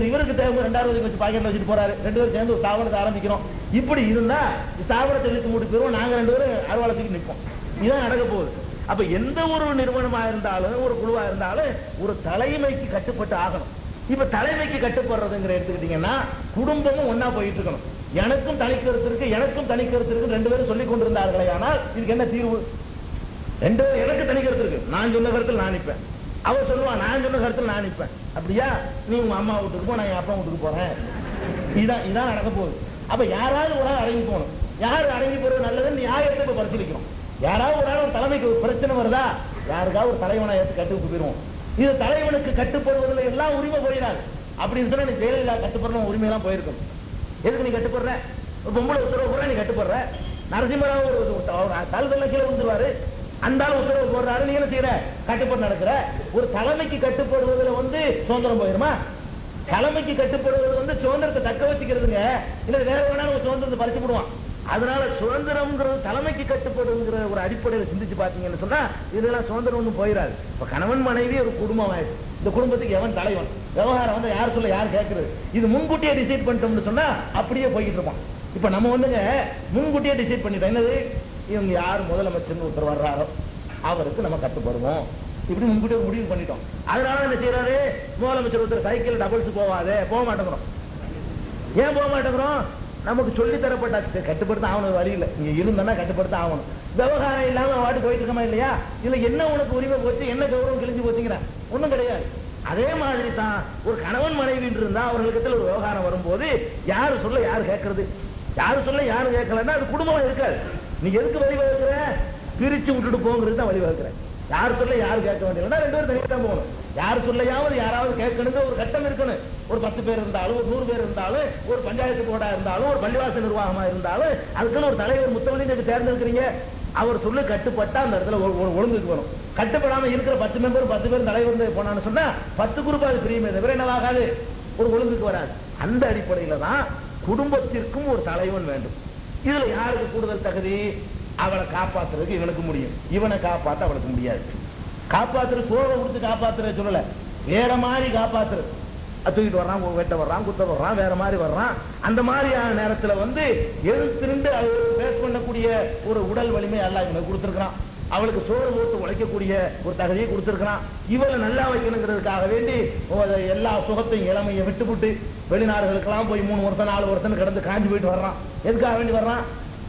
Speaker 1: இவருக்கு தேவை 2000 வச்சு பாக்கெட்ல வச்சுட்டு போறாரு, 2 பேரும் சேர்ந்து ஒரு ஸ்தாபனத்தை ஆரம்பிக்கிறோம். இப்படி இருந்தா ஸ்தாபனத்தை இழுத்து மூட்டு போயிருவோம், நாங்க 2 பேரும் அலுவலகத்துக்கு நிற்போம். இதான் நடக்க போகுது. அப்ப எந்த ஒரு நிறுவனமா இருந்தாலும் ஒரு குழுவா இருந்தாலும் ஒரு தலைமைக்கு கட்டுப்பட்டு ஆகணும். இப்ப தலைமைக்கு கட்டுப்படுறதுங்கிற எடுத்துக்கிட்டீங்கன்னா குடும்பமும் ஒன்னா போயிட்டு இருக்கணும். எனக்கும் தனி கருத்து இருக்கு, எனக்கும் தனி கருத்து இருக்கு, 2 பேரும் சொல்லிக் கொண்டிருந்தார்களே. ஆனால் இதுக்கு என்ன தீர்வு? 2 பேரும் எனக்கு தனி கருத்து இருக்கு, நான் சொன்ன கருத்தில் நான் நிற்பேன், அவர் சொல்லுவான் நான் சொன்ன கருத்தில் நான் நிற்பேன். அப்படியா, நீ உங்க அம்மா வீட்டுக்கு போ, நான் என் அப்பா வீட்டுக்கு போறேன். இதான் நடக்க போகுது. அப்ப யாராவது ஒரு ஆள் அடங்கி போகணும். யாரு அடங்கி போறது நல்லதுன்னு நியாயத்தை இப்ப பரிசீலிக்கிறோம். யாராவது ஒரு ஆள் ஒரு தலைமைக்கு ஒரு பிரச்சனை வருதா, யாருக்காவது ஒரு தலைவனை ஏற்று கட்டுவிட்டு போயிருவோம். இது தலைவனுக்கு கட்டுப்படுவதில் எல்லாம் உரிமை போயிடாது. அப்படின்னு சொன்னா நீ ஜெயலலிதா கட்டுப்படுற உரிமை எல்லாம் போயிருக்கும். எதுக்கு நீ கட்டுப்படுற? ஒரு பொம்பளை உத்தரவு போடுற, நீ கட்டுப்படுற. நரசிம்மராவ் ஒரு தழுதெல்லாம் கீழே வந்துருவாரு, அந்த ஆள் உத்தரவு போடுறாரு, நீ என்ன செய்யற? கட்டுப்பாடு நடக்கிற. ஒரு தலைமைக்கு கட்டுப்படுவதில் சுதந்திரம் போயிருமா? தலைமைக்கு கட்டுப்படுவது சுதந்திரத்தை தக்க வச்சுக்கிறதுங்க. இல்ல வேற வேணாலும் சுதந்திரத்தை பறிச்சு விடுவான். அதனால சுதந்திரம்ங்கிறது தலைமைக்கு கட்டுப்படுங்கிற ஒரு அடிப்படையில் சிந்திச்சு பாத்தீங்கன்னு சொன்னா இதெல்லாம் சுதந்திரம் ஒன்றும் போயிடாது. இப்ப கணவன் மனைவி ஒரு குடும்பம் ஆயிடுச்சு. இந்த குடும்பத்துக்கு எவன் தலைவன், விவகாரம் யார் சொல்ல யார் கேட்கறது, இது முன்கூட்டியே டிசைட் பண்ணிட்டோம்னு சொன்னா அப்படியே போய்கிட்டு இருப்பான். இப்ப நம்ம முன்கூட்டியே டிசைட் பண்ணிட்டோம். என்னது, இவங்க யார் முதலமைச்சர் ஒருத்தர் வர்றாரோ அவருக்கு நம்ம கட்டுப்படுவோம், இப்படி முன்கூட்டியே முடிவு பண்ணிட்டோம். அதனால என்ன செய்யறாரு, முதலமைச்சர் ஒருத்தர் சைக்கிள் டபுள்ஸ் போக மாட்டேங்கிறோம். ஏன் போக மாட்டேங்கிறோம்? நமக்கு சொல்லி தரப்பட்டாச்சு, கட்டுப்படுத்த ஆகணும், வழி இல்லை, இங்க இருந்தா கட்டுப்படுத்த ஆகணும். விவகாரம் இல்லாம வாட்டு போயிட்டு இருக்கமா இல்லையா? இதுல என்ன உனக்கு உரிமை போச்சு, என்ன கௌரவம் கிழிஞ்சு போச்சுங்கிற ஒண்ணும் கிடையாது. அதே மாதிரி தான் ஒரு கணவன் மனைவி இருந்தா அவர்களுக்கு ஒரு விவகாரம் வரும்போது யாரு சொல்ல யாரு கேட்கறது, யாரு சொல்ல யாரு கேட்கலன்னா அது குடும்பம் இருக்காது. நீ எதுக்கு வழிவகுக்கிற, பிரிச்சு விட்டுட்டு போங்கிறது தான் வழிவகுக்கிற. யார் சொல்ல யாரு கேட்க வேண்டியதுன்னா 2 பேரும் தனியாக தான் போகணும். யார் சொல்லையாவது யாராவது கேட்கணுங்க ஒரு கட்டம் இருக்கணும். ஒரு 10 பேர் இருந்தாலும், ஒரு 100 பேர் இருந்தாலும், ஒரு பஞ்சாயத்து போர்டா இருந்தாலும், ஒரு பள்ளிவாசல் நிர்வாகமா இருந்தாலும், அதுக்குன்னு ஒரு தலைவர் முத்தவனையும் தேர்ந்தெடுக்கிறீங்க. அவர் சொல்லு கட்டுப்பட்டா அந்த இடத்துல ஒழுங்குக்கு வரும். கட்டுப்படாம இருக்கிற 10 மெம்பர் 10 பேர் தலைவர் போனான்னு சொன்னா 10 குரூப் அது பிரியுமே தவிர என்னவாகாது, ஒரு ஒழுங்குக்கு வராது. அந்த அடிப்படையில தான் குடும்பத்திற்கும் ஒரு தலைவன் வேண்டும். இதுல யாருக்கு கூடுதல் தகுதி, அவளை காப்பாத்துறதுக்கு இவனுக்கு முடியும், இவனை காப்பாற்ற அவளுக்கு முடியாது. காப்பாத்துற சோழ கொடுத்து காப்பாத்துற சொல்லல, வேற மாதிரி காப்பாத்துறது. தூக்கிட்டு வர்றான், வெட்ட வர்றான், குத்த வர்றான், வேற மாதிரி வர்றான். அந்த மாதிரியான நேரத்துல எழுத்திருந்து பேஸ் பண்ணக்கூடிய ஒரு உடல் வலிமை எல்லாம் இவனுக்கு கொடுத்திருக்கிறான். அவளுக்கு சோறு போட்டு உழைக்கக்கூடிய ஒரு தகுதியை கொடுத்திருக்கிறான். இவளை நல்லா வைக்கணுங்கிறதுக்காக வேண்டி எல்லா சுகத்தையும் இளமையை விட்டுவிட்டு வெளிநாடுகளுக்கெல்லாம் போய் 3 வருஷம் 4 வருஷம் கிடந்து காஞ்சி போயிட்டு வர்றான். எதுக்காக வேண்டி வர்றான்?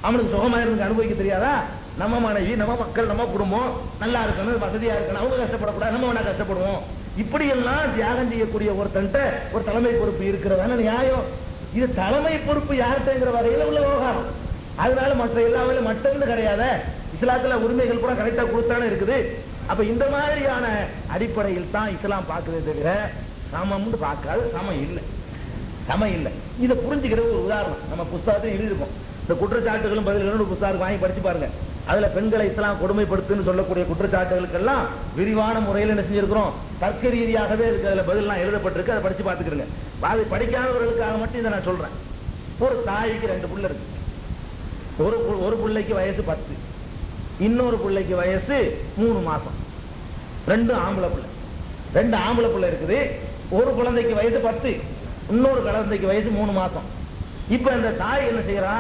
Speaker 1: அவனுக்கு சுகமா இருந்து அனுபவிக்க தெரியாதா? நம்ம மனைவி, நம்ம மக்கள், நம்ம குடும்பம் நல்லா இருக்கணும், வசதியா இருக்கணும், அவங்க கஷ்டப்படக்கூடாது, நம்ம வேணா கஷ்டப்படுவோம். இப்படி எல்லாம் தியாகம் செய்யக்கூடிய ஒருத்தன்ட்ட ஒரு தலைமை பொறுப்பு இருக்கிறதான நியாயம். இது தலைமை பொறுப்பு யார்கிட்டங்கிற வரையில உள்ள விவகாரம். அதனால மற்ற எல்லா வேலையும் மட்டம்னு கிடையாத, இஸ்லாத்துல உரிமைகள் கூட கரெக்டா கொடுத்தானே இருக்குது. அப்ப இந்த மாதிரியான அடிப்படையில் தான் இஸ்லாம் பார்க்கறதே தவிர சமம்னு பார்க்காது. சமம் இல்லை. இதை புரிஞ்சுக்கிற ஒரு உதாரணம் நம்ம புஸ்தகத்தையும் எழுதியிருக்கோம். இந்த குற்றச்சாட்டுகளும் பதில்களும் புத்தகம் வாங்கி படிச்சு பாருங்க. அதுல பெண்களை இஸ்லாம் கொடுமைப்படுத்துன்னு சொல்லக்கூடிய குற்றச்சாட்டுகளுக்கெல்லாம் விரிவான முறையில் என்ன செஞ்சிருக்கிறோம், தர்க்க ரீதியாகவே இருக்கு, அதுல பதிலாம் எழுதப்பட்டிருக்கு. அதை படிச்சு பார்த்துக்கிறேங்க. அது படிக்காதவர்களுக்காக மட்டும் இதை நான் சொல்றேன். ஒரு தாய்க்கு 2 புள்ள இருக்கு. ஒரு பிள்ளைக்கு வயசு 10, இன்னொரு பிள்ளைக்கு வயசு 3 மாசம். 2 ஆம்பளை பிள்ளை. 2 ஆம்பளை பிள்ளை இருக்குது. ஒரு குழந்தைக்கு வயசு 10, இன்னொரு குழந்தைக்கு வயசு 3 மாசம். இப்ப இந்த தாய் என்ன செய்யறா,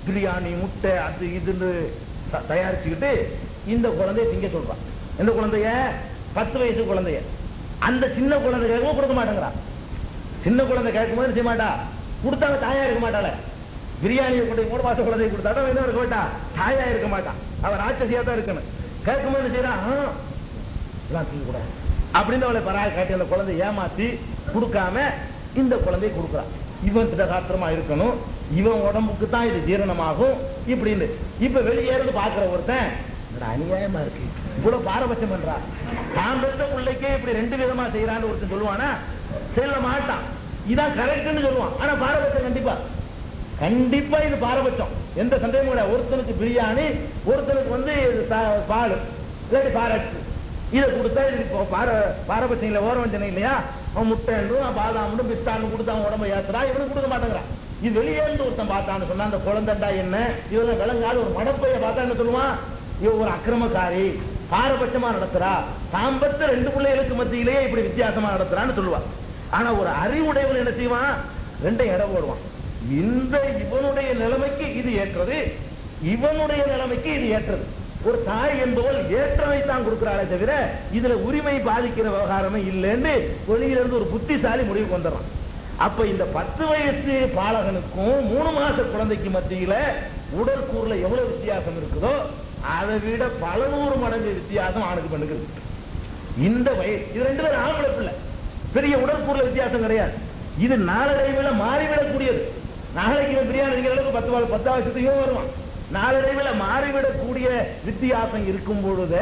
Speaker 1: பிரியாணி முட்டை அது இதுன்னு தயாரிச்சுக்கிட்டு இந்த குழந்தைய திங்க சொல்றான். எந்த குழந்தைய? 10 வயசு குழந்தைய. அந்த சின்ன குழந்தை கேட்கும் கொடுக்க மாட்டேங்கிறா. சின்ன குழந்தை கேட்கும் போது செய்ய மாட்டா, கொடுத்தாங்க தாயா இருக்க மாட்டாள. பிரியாணியை கொண்டு 3 மாச குழந்தைய கொடுத்தாலும் என்ன இருக்க மாட்டா, தாயா இருக்க மாட்டான். அவன் ராட்சசியா தான் இருக்கணும். கேட்கும் போது செய்யறான், எல்லாம் திங்க கூட அப்படின்னு அவளை பராக காட்டி அந்த குழந்தை ஏமாத்தி கொடுக்காம இந்த குழந்தையை கொடுக்குறான். இவன் திடகாத்திரமா இருக்கணும், இவன் உடம்புக்கு தான் இது ஜீரணமாகும் இப்படின்னு. இப்ப வெளியேறது பாக்குற ஒருத்தன் அநியாயமா இருக்கு, இவ்வளவு பாரபட்சம் பண்றா, தான் பெற்ற பிள்ளைக்கே இப்படி 2 விதமா செய்யறான்னு ஒருத்தன் சொல்லுவானா? செல்ல மாட்டான், இதான் கரெக்ட்னு சொல்லுவான். ஆனா பாரபட்சம் கண்டிப்பா கண்டிப்பா இது பாரபட்சம், எந்த சந்தேகமும் கிடையாது. ஒருத்தனுக்கு பிரியாணி, ஒருத்தனுக்கு வந்து பால் இல்லாட்டி பாரட்ஸ், இதை கொடுத்தா இதுக்கு பாரபட்சம் இல்லை, ஓரவஞ்சனை இல்லையா? அவன் முட்டை பாதாம் பிஸ்தான்னு கொடுத்து அவன் உடம்பை ஏத்துறா, இவனுக்கு கொடுக்க மாட்டேங்கிறான். இது வெளியே இருந்து ஒருத்தன் பார்த்தான்னு சொன்னா அந்த குழந்தைண்டா என்ன, இவன் விளங்காத ஒரு மடப்பைய பார்த்தா என்ன சொல்லுவான்? இவன் ஒரு அக்கிரமக்காரி, பாரபட்சமா நடத்துறா, தாம்பத்த 2 பிள்ளைகளுக்கு மத்தியிலேயே இப்படி வித்தியாசமா நடத்துறான்னு சொல்லுவான். ஆனா ஒரு அறிவுடையவன் என்ன செய்வான்? 2 இடம் போடுவான். இந்த இவனுடைய நிலைமைக்கு இது ஏற்றது, இவனுடைய நிலைமைக்கு இது ஏற்றது. ஒரு தாய் என்பவள் ஏற்றதை தான் கொடுக்கிறாளே தவிர இதுல உரிமை பாதிக்கிற விவகாரமே இல்லைன்னு வெளியிலிருந்து ஒரு புத்திசாலி முடிவுக்கு வந்துடுறான். அப்ப இந்த 10 வயசு பாலகனுக்கும் 3 மாச குழந்தைக்கு மத்தியில உடற்கூறுல எவ்வளவு வித்தியாசம் இருக்குதோ அதை விட பல 100 மடங்கு வித்தியாசம் ஆணுக்கு பெண்ணுக்கு இருக்கு. இந்த வயசு இது 2 பேரும் ஆம்பளை பிள்ளை, பெரிய உடற்கூறுல வித்தியாசம் கிடையாது. இது நாளடைவில் மாறிவிடக்கூடியது. நாளைக்கு பிரியாணி இருக்கிற அளவுக்கு 10 வருஷத்துக்கும் வருவான். நாளடைவில் மாறிவிடக்கூடிய வித்தியாசம் இருக்கும் பொழுது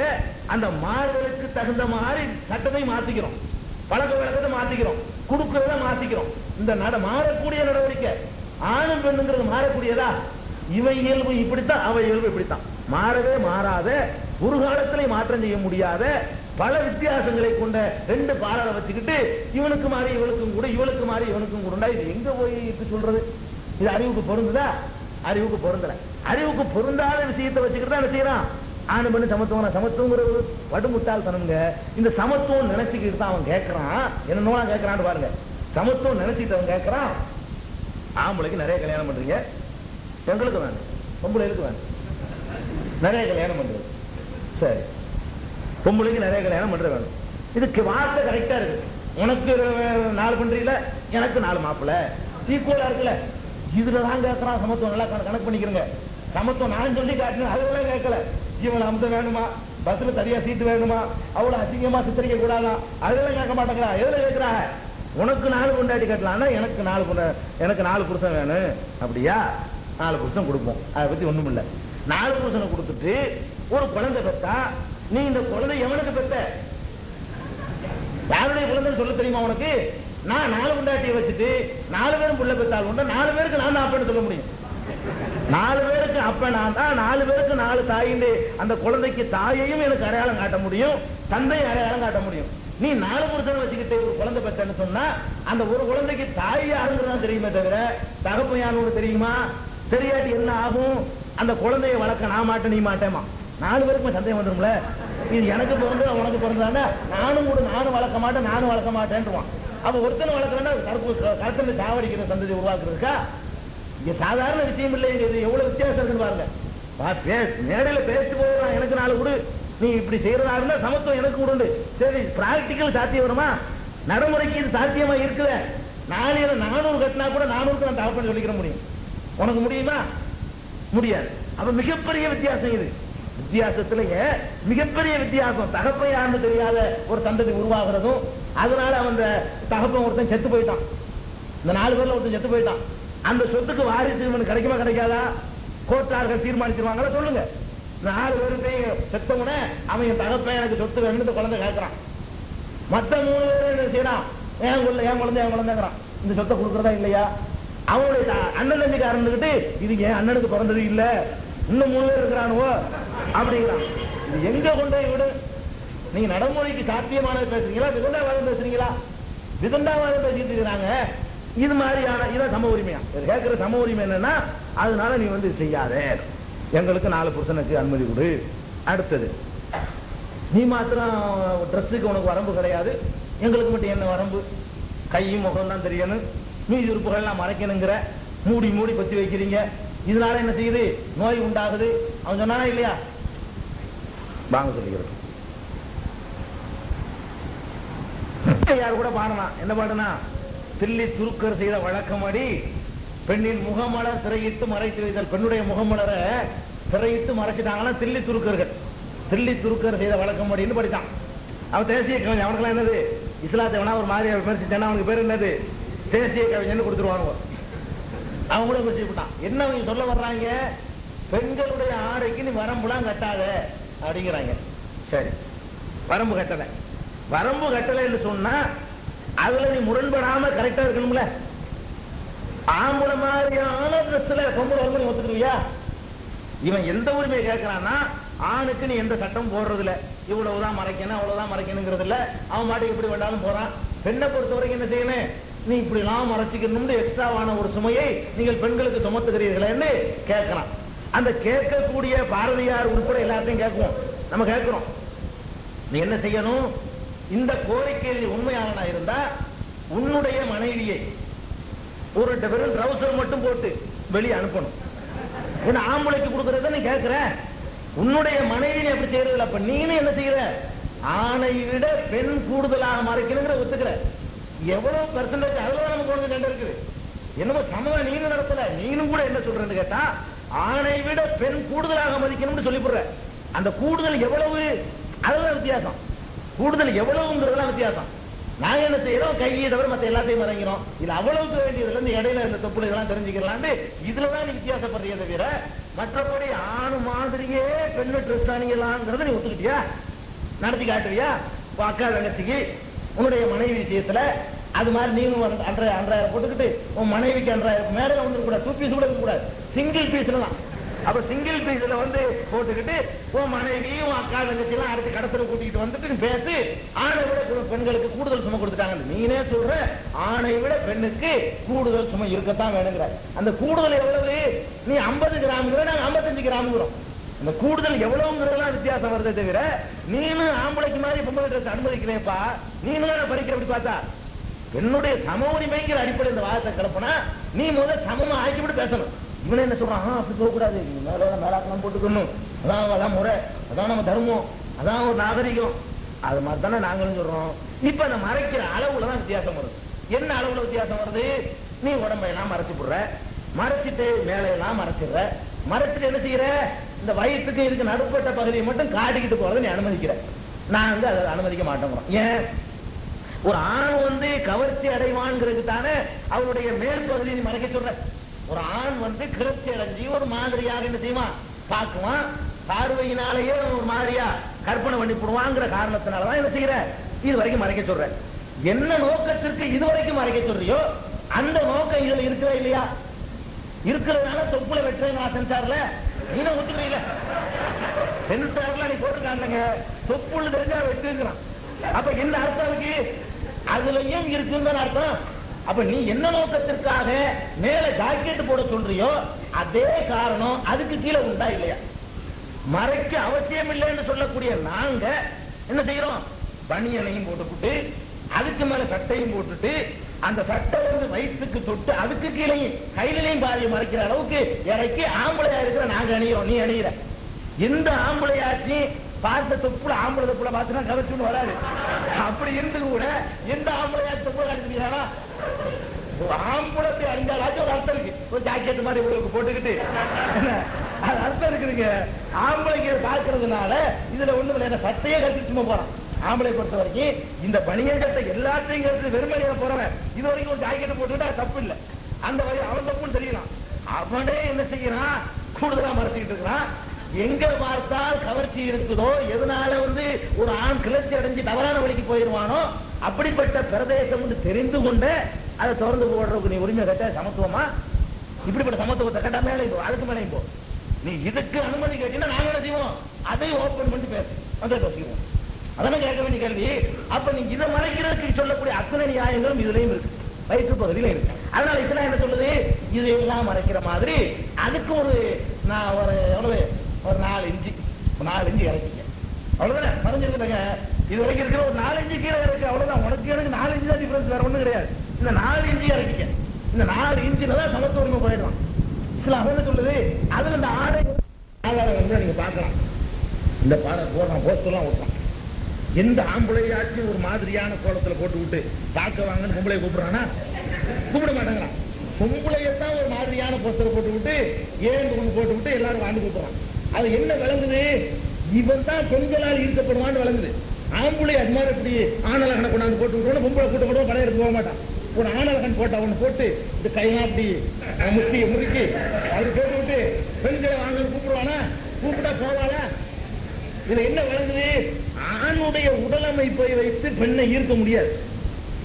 Speaker 1: அந்த மாறுதலுக்கு தகுந்த மாதிரி சட்டத்தை மாத்திக்கிறோம், பழக்க வழக்கத்தை மாத்திக்கிறோம், கொடுக்கிறத மாத்திக்கிறோம். இந்த மாறக்கூடிய நடவடிக்கை ஆணும் பெண்ணுங்கிறது மாறக்கூடியதா? இவன் இயல்பு இப்படித்தான், அவ இயல்பு இப்படித்தான், மாறவே மாறாத, ஒரு காலத்திலே மாற்றம் செய்ய முடியாத பல வித்தியாசங்களை கொண்ட 2 பாலரை வச்சுக்கிட்டு இவனுக்கு மாறி இவனுக்கும் கூட, இவனுக்கு மாறி இவனுக்கும் கூட, இது எங்க போய் சொல்றது? இது அறிவுக்கு பொருந்துதா? அறிவுக்கு பொருந்தல. அறிவுக்கு பொருந்தாத விஷயத்தை வச்சுக்கிட்டு தான் என்ன செய்யறான்? ஆணு பண்ணி சமத்துவம், சமத்துவங்கிறது வடுமுட்டால் தனங்க. இந்த சமத்துவம் நினைச்சுக்கிட்டு தான் அவன் கேட்கறான், என்னன்னோ கேட்கறான்னு பாருங்க. சமத்துவம் நினைச்சுக்கிட்டு அவன் கேட்கறான், ஆம்பளைக்கு நிறைய கல்யாணம் பண்றீங்க, எங்களுக்கு வேணும், பொம்பளைக்கு வேணும், நிறைய கல்யாணம் பண்றது. சரி, பொம்பளைக்கு நிறைய கல்யாணம் பண்ற வேணும், இதுக்கு வார்த்தை கரெக்டா இருக்கு. உனக்கு 4 பண்றீங்கள, எனக்கு 4 மாப்பிள்ள, ஈக்குவலா இருக்குல்ல. இதுலதான் கேட்கறான் சமத்துவம். நல்லா கணக்கு பண்ணிக்கிறங்க. சமத்துவம் நான் சொல்லி காட்டினேன், அதெல்லாம் கேட்கல. இவன் அம்சம் வேணுமா, பஸ்ல சரியா சீட்டு வேணுமா, அவ்வளவு அசிங்கமா சித்தரிக்க கூடாதான், அதெல்லாம் கேட்க மாட்டேங்கிறா. எதுல கேட்கிறா? உனக்கு 4 கொண்டாடி கட்டலாம்னா எனக்கு 4 புருஷன் வேணும், அப்படியா? 4 புருஷன் கொடுப்போம், அதை பத்தி ஒண்ணும் இல்ல. 4 புருஷனை கொடுத்துட்டு ஒரு குழந்தை பெற்றா, நீ இந்த குழந்தை எவனுக்கு பெற்ற? யாருடைய குழந்தைன்னு சொல்ல தெரியுமா உனக்கு? நான் 4 கொண்டாட்டியை வச்சுட்டு 4 பேரும் புள்ள பெற்றால் உண்டு, 4 பேருக்கு நான் அப்பன்னு சொல்ல முடியும். 4 பேருக்கு அப்ப நான் தான், 4 பேருக்கு 4 தாயின்னு அந்த குழந்தைக்கு தாயையும் எனக்கு அடையாளம் காட்ட முடியும், தந்தையும் அடையாளம் காட்ட முடியும். நீ 4 புருஷனை வச்சுக்கிட்டு ஒரு குழந்தை பெற்றன்னு சொன்னா அந்த ஒரு குழந்தைக்கு தாய் யாருங்கிறதான் தெரியுமே தவிர தகப்பன் யாருன்னு தெரியுமா? தெரியாட்டி என்ன ஆகும்? அந்த குழந்தைய வளர்க்க நான் மாட்டேன், நீ மாட்டேமா, 4 பேருக்குமே சந்தேகம் வந்துடும்ல. இது எனக்கு பிறந்து உனக்கு பிறந்தானே, நானும் வளர்க்க மாட்டேன், நானும் வளர்க்க மாட்டேன்றான். அப்ப ஒருத்தனை வளர்க்கறா கருத்தனை சாவடிக்கிற சந்ததி உருவாக்குறதுக்கா? இங்க சாதாரண விஷயம் இல்லை, இது எவ்வளவு வித்தியாசம் இருக்குன்னு பாருங்க. மேடையில பேசிட்டு போறான், எனக்கு 4 கொடு, நீ இப்படி செய்யறதா இருந்தா சமத்துவம் எனக்கு உண்டு. சரி, பிராக்டிக்கல் சாத்தியம் வருமா? நடைமுறைக்கு இது சாத்தியமா இருக்குத? 400 கட்டினா கூட 400க்கு நான் தகப்பன்னு சொல்லிக்கிற முடியும், உனக்கு முடியுமா? முடியாது. அப்ப மிகப்பெரிய வித்தியாசம் இது. வித்தியாசத்திலேயே மிகப்பெரிய வித்தியாசம். தகப்பன் யாருன்னு தெரியாத ஒரு சந்ததி உருவாகிறதும், அதனால அவன் தகப்பன் ஒருத்தன் செத்து போயிட்டான், இந்த 4 பேர்ல ஒருத்தன் செத்து போயிட்டான், அந்த சொத்துக்கு வாரிசு இவனுக்கு கிடைக்குமா கிடைக்காதா? கோர்ட்டார்கள் தீர்மானிச்சிருவாங்களா? சொல்லுங்க. 4 பேருக்கையும் செத்தவன அவன் என் தகப்பன் எனக்கு சொத்து வேணும்னு இந்த குழந்தை கேட்கறான். மத்த 3 பேரும் என்ன செய்யறான்? என் குழந்தைங்கிறான். இந்த சொத்தை கொடுக்கறதா இல்லையா? அவனுடைய அண்ணன் தம்பிக்காரன்னுக்கிட்டு இது என் அண்ணனுக்கு பிறந்தது இல்ல, இன்னும் 3 பேர் இருக்கிறானுவோ அப்படிங்கிறான். இது எங்க கொண்டு விடு? நீங்க நடைமுறைக்கு சாத்தியமானது பேசுறீங்களா, விதண்டாவாதம் பேசுறீங்களா? விதண்டாவாதம் பேசிட்டு இருக்கிறாங்க. இது மாதிரியான இதான் சம உரிமையா கேட்கிற சம உரிமை என்னன்னா, அதனால நீ வந்து செய்யாத, எங்களுக்கு 4 புருஷனுக்கு அனுமதி கொடு. அடுத்தது, நீ மாத்திரம் ட்ரெஸ்ஸுக்கு உனக்கு வரம்பு கிடையாது, எங்களுக்கு மட்டும் என்ன வரம்பு? கையும் முகம் தான் தெரியணும், மீதி உறுப்புகள்லாம் மறைக்கணுங்கிற, மூடி மூடி பத்தி வைக்கிறீங்க. இதனால என்ன செய்யுது? நோய் உண்டாகுது. அவன் சொன்னானா இல்லையா? வாங்க சொல்லிக்கிறது. யாரு கூட பாடலாம், என்ன பாடுனா? தில்லி துருக்கர் செய்த வழக்கமடி பெண்ணின் முகமலர் திரையிட்டு மறைத்து வைத்தல். பெண்ணுடைய முகமலரை திரையிட்டு மறைச்சிட்டாங்கன்னா தில்லி துருக்கர்கள். தில்லி துருக்கர் செய்த வழக்கமடின்னு படித்தான். அவன் தேசிய கவிஞன். அவனுக்குலாம் என்னது இஸ்லாத்தை வேணா ஒரு மாதிரி விமர்சிச்சானா அவனுக்கு பேர் என்னது தேசிய கவிஞன் கொடுத்துருவாங்க. அவன் கூட விமர்சிட்டான். என்ன அவங்க சொல்ல வர்றாங்க, பெண்களுடைய ஆடைக்கு நீ வரம்புலாம் கட்டாத அப்படிங்கிறாங்க. சரி, வரம்பு கட்டலை. வரம்பு கட்டலை என்று சொன்னா அதுல நீ முரண்படாம கரெக்டா இருக்கணும்ல. ஆம்பளை மாதிரியான ட்ரெஸ்ல பொம்பளை வரும்போது நீ ஒத்துக்குவியா? இவன் எந்த உரிமையை கேட்கிறான்னா, ஆணுக்கு நீ எந்த சட்டம் போடுறது இல்ல, இவ்வளவுதான் மறைக்கணும் அவ்வளவுதான் மறைக்கணுங்கிறது இல்ல. அவன் மாட்டுக்கு எப்படி வேண்டாலும் போறான். பெண்ணை பொறுத்த வரைக்கும் என்ன செய்யணும், நீ இப்படி எல்லாம் மறைச்சிக்கணும் எக்ஸ்ட்ராவான ஒரு சுமையை நீங்கள் பெண்களுக்கு சுமத்துகிறீர்கள் என்று கேட்கலாம். அந்த கேட்கக்கூடிய பாரதியார் உட்பட எல்லாத்தையும் கேட்குவோம். நம்ம கேட்கிறோம், நீ என்ன செய்யணும், இந்த கோரிக்கையில் உண்மையாளனா இருந்தா உன்னுடைய மனைவியை ஒரு வெறும் ட்ரவுசர் மட்டும் போட்டு வெளியே அனுப்பணும். உன்னை ஆம்பளைக்கு கொடுக்கறத நீ கேட்கிற, உன்னுடைய மனைவி அப்படி செய்யறதில்ல. அப்ப நீனு என்ன செய்யற, ஆணை விட பெண் கூடுதலாக மறைக்கணுங்கிற ஒத்துக்கிற. எவ்வளவு பெர்சன்டேஜ் அதுல நமக்கு ஒன்று கண்டு இருக்குது. என்னமோ சமூகம் நீனும் நடத்தல, நீனும் கூட என்ன சொல்றேன்னு கேட்டா ஆணை விட பெண் கூடுதலாக மதிக்கணும்னு சொல்லி போடுற. அந்த கூடுதல் எவ்வளவு, அதுதான் வித்தியாசம். கூடுதல் எவ்வளவுங்கிறதுலாம் வித்தியாசம். நாங்க என்ன செய்யறோம், கையை தவிர மத்த எல்லாத்தையும் மறைக்கிறோம். இது அவ்வளவுக்கு வேண்டியதுல இருந்து இடையில இந்த தொப்புள் இதெல்லாம் தெரிஞ்சுக்கலான்னு இதுலதான் நீ வித்தியாசப்படுறீங்க தவிர மற்றபடி ஆணு மாதிரியே பெண்ணு ட்ரெஸ் அணியலாம்ங்கிறத நீ ஒத்துக்கிட்டியா, நடத்தி காட்டுவியா? அக்கா தங்கச்சிக்கு உன்னுடைய மனைவி விஷயத்துல அது மாதிரி நீனும் 2,500 போட்டுக்கிட்டு உன் மனைவிக்கு 2,000 மேல வந்து கூட 2 பீஸ் கூட கூடாது, சிங்கிள் பீஸ்ல தான். அப்ப சிங்கிள் பீஸ்ல வந்து போட்டுக்கிட்டு உன் மனைவி உன் அக்கா தங்கச்சி எல்லாம் அடுத்து கடத்துல கூட்டிட்டு வந்துட்டு பேசி ஆணை விட பெண்களுக்கு கூடுதல் சுமை கொடுத்துட்டாங்க. நீனே சொல்ற ஆணை விட பெண்ணுக்கு கூடுதல் சுமை இருக்கத்தான் வேணுங்கிற. அந்த கூடுதல் எவ்வளவு, நீ 50 கிராம்ங்கிற, நாங்க 55 கிராம்ங்கிறோம். அந்த கூடுதல் எவ்வளவுங்கிறதெல்லாம் வித்தியாசம் வருதே தவிர நீனு ஆம்பளைக்கு மாதிரி பொம்பளை ட்ரெஸ் அனுமதிக்கிறேன்ப்பா, நீனு தான் படிக்கிற அப்படி பார்த்தா என்னுடைய சம உரிமைங்கிற அடிப்படை இந்த வாதத்தை கிளப்பினா நீ முதல்ல சமமா ஆக்கிவிட்டு பேசணும். இவனை என்ன சொல்றான், அப்படி போகக்கூடாது, மேலாக்கலாம் போட்டுக்கணும், அதான் முறை, அதான் நம்ம தர்மம், அதான் ஒரு நாகரிகம். அது மாதிரி தானே நாங்களும் சொல்றோம். இப்ப அந்த மறைக்கிற அளவுலதான் வித்தியாசம் வருது. என்ன அளவுல வித்தியாசம் வருது, நீ உடம்பையெல்லாம் மறைச்சு போடுற, மறைச்சிட்டு மேலையெல்லாம் மறைச்சிடுற, மறைச்சிட்டு என்ன செய்யற, இந்த வயிற்றுக்கு இதுக்கு நடுப்பட்ட பகுதியை மட்டும் காட்டிக்கிட்டு போறதை நீ அனுமதிக்கிற. நான் வந்து அதை அனுமதிக்க மாட்டேங்கிறோம். ஏன், ஒரு ஆண் வந்து கவர்ச்சி அடைவான்ங்கிறதுக்கு தானே அவருடைய மேல் பகுதியை மறைக்க சொல்ற. ஒரு ஆண் வந்து கிளர்ச்சி அடைஞ்சி ஒரு மாதிரியாக என்ன செய்வான், பார்க்குவான், பார்வையினாலேயே ஒரு மாதிரியா கற்பனை பண்ணி போடுவாங்கிற காரணத்தினாலதான் என்ன செய்யற, இது வரைக்கும் மறைக்க சொல்ற. என்ன நோக்கத்திற்கு இது வரைக்கும் மறைக்க சொல்றியோ அந்த நோக்கம் இதுல இருக்கிற இல்லையா, இருக்கிறதுனால தொப்புல வெட்டுறேன் சென்சார்ல நீங்க ஒத்துக்கிறீங்க. சென்சார்ல நீ போட்டுருக்காங்க, தொப்புள் தெரிஞ்சா வெட்டுங்கிறான். அப்ப என்ன அர்த்தம் இருக்கு, அதுலயும் இருக்குன்னு அர்த்தம். அப்ப நீ என்ன நோக்கத்திற்காக மேல ஜாக்கெட் போட சொல்றியோ அதே காரணம் அதுக்கு கீழே உண்டா இல்லையா? மறைக்க அவசியம் இல்லைன்னு சொல்லக்கூடிய நாங்க என்ன செய்யறோம், பனியனையும் போட்டுக்கிட்டு அதுக்கு மேல சட்டையும் போட்டுட்டு அந்த சட்டை வந்து வயிற்றுக்கு தொட்டு அதுக்கு கீழே கையிலையும் பாதியை மறைக்கிற அளவுக்கு இறக்கி ஆம்பளையா இருக்கிற நாங்க அணியிறோம், நீ அணியிற. எந்த ஆம்பளையாச்சு பார்த்த தொப்புல ஆம்பளை தொப்புல பார்த்துனா கவர்ச்சின்னு வராது. அப்படி இருந்து கூட எந்த ஆம்பளையாச்சு தொப்புல காட்டுறீங்களா, ஆம்பளத்தை அணிஞ்சாலாச்சும் ஒரு அர்த்தம் இருக்கு. ஒரு ஜாக்கெட் மாதிரி உங்களுக்கு போட்டுக்கிட்டு அது அர்த்தம் இருக்குதுங்க. ஆம்பளைக்கு பார்க்கறதுனால இதுல ஒண்ணு இல்ல, சட்டையே கட்டி சும்மா போறான். ஆம்பளை பொறுத்த வரைக்கும் இந்த பனியங்கத்தை எல்லாத்தையும் கருத்து வெறுமனையா போறவன் இது வரைக்கும் ஒரு ஜாக்கெட் போட்டுக்கிட்டா தப்பு இல்லை. அந்த வழி அவன் தப்புன்னு தெரியலாம். அவனே என்ன செய்யறான், கூடுதலா மறைச்சிக்கிட்டு இருக்கிறான். எங்க பார்த்தால் கவர்ச்சி இருக்குதோ, எதனால வந்து ஒரு ஆண் கிளர்ச்சி அடைஞ்சு தவறான வழிக்கு போயிருவானோ அப்படிப்பட்ட பிரதேசம் வந்து தெரிந்து கொண்டு அதை திறந்து போடுறதுக்கு நீ உரிமை கேட்ட சமத்துவமா? இப்படிப்பட்ட சமத்துவத்தை கேட்டா மேலே போ, அதுக்கு மேலே போ. நீ இதுக்கு அனுமதி கேட்டீங்கன்னா நாங்க என்ன செய்வோம், அதையும் ஓபன் பண்ணி பேச அதை பேசுவோம். அதெல்லாம் கேட்க வேண்டிய கேள்வி. அப்ப நீ இதை மறைக்கிறதுக்கு சொல்லக்கூடிய அத்தனை நியாயங்களும் இதுலயும் இருக்கு, வயிற்று பகுதியில இருக்கு. அதனால இதெல்லாம் என்ன சொல்லுது, இதையெல்லாம் மறைக்கிற மாதிரி அதுக்கு ஒரு நான் ஒரு எவ்வளவு ஒரு 4 இன்ச்சு இறக்கிங்க, அவ்வளவுதானே மறைஞ்சிருக்காங்க. இது வரைக்கும் இருக்கிற ஒரு 4 இன்ச்சு கீழே இருக்கு, அவ்வளவுதான். உனக்கு எனக்கு 4 இன்ச்சு தான் டிஃபரன்ஸ், வேற ஒண்ணும் கிடையாது. இந்த 4 இன்ச்சு இறக்கிக்க, இந்த 4 இன்ச்சுல தான் சமத்துவ உரிமை போயிடலாம். இஸ்லாம் என்ன சொல்லுது, அதுல இந்த ஆடை ஆதாரம் வந்து நீங்க பார்க்கலாம். இந்த பாடம் போடுறான், போஸ்டர்லாம் ஓட்டுறான். எந்த ஆம்பளையாச்சு ஒரு மாதிரியான கோலத்துல போட்டு விட்டு பார்க்க வாங்கன்னு பொம்பளை கூப்பிடுறானா, கூப்பிட மாட்டேங்கிறான். பொம்பளையத்தான் ஒரு மாதிரியான போஸ்டரை போட்டு விட்டு ஏன் போட்டு விட்டு எல்லாரும் வாண்டு கூப்பிடுறான். அது என்ன விளங்குது, இவன் தான் பெண்களால் ஈர்க்கப்படுவான்னு விளங்குது.
Speaker 2: ஆம்பளை அது மாதிரி இப்படி ஆணலகனை கொண்டாந்து போட்டு விட்டு பொம்பளை கூட்ட கூட படம் எடுத்து போக மாட்டான். ஒரு ஆணலகன் போட்டா ஒண்ணு போட்டு இந்த கையெல்லாம் அப்படி முறுக்கி அப்படி போட்டு விட்டு பெண்களை வாங்க கூப்பிடுவானா? கூப்பிட்டா போவாளா? இதுல என்ன வழங்குது? ஆணுடைய உடலமைப்பை வைத்து பெண்ணை ஈர்க்க முடியாது.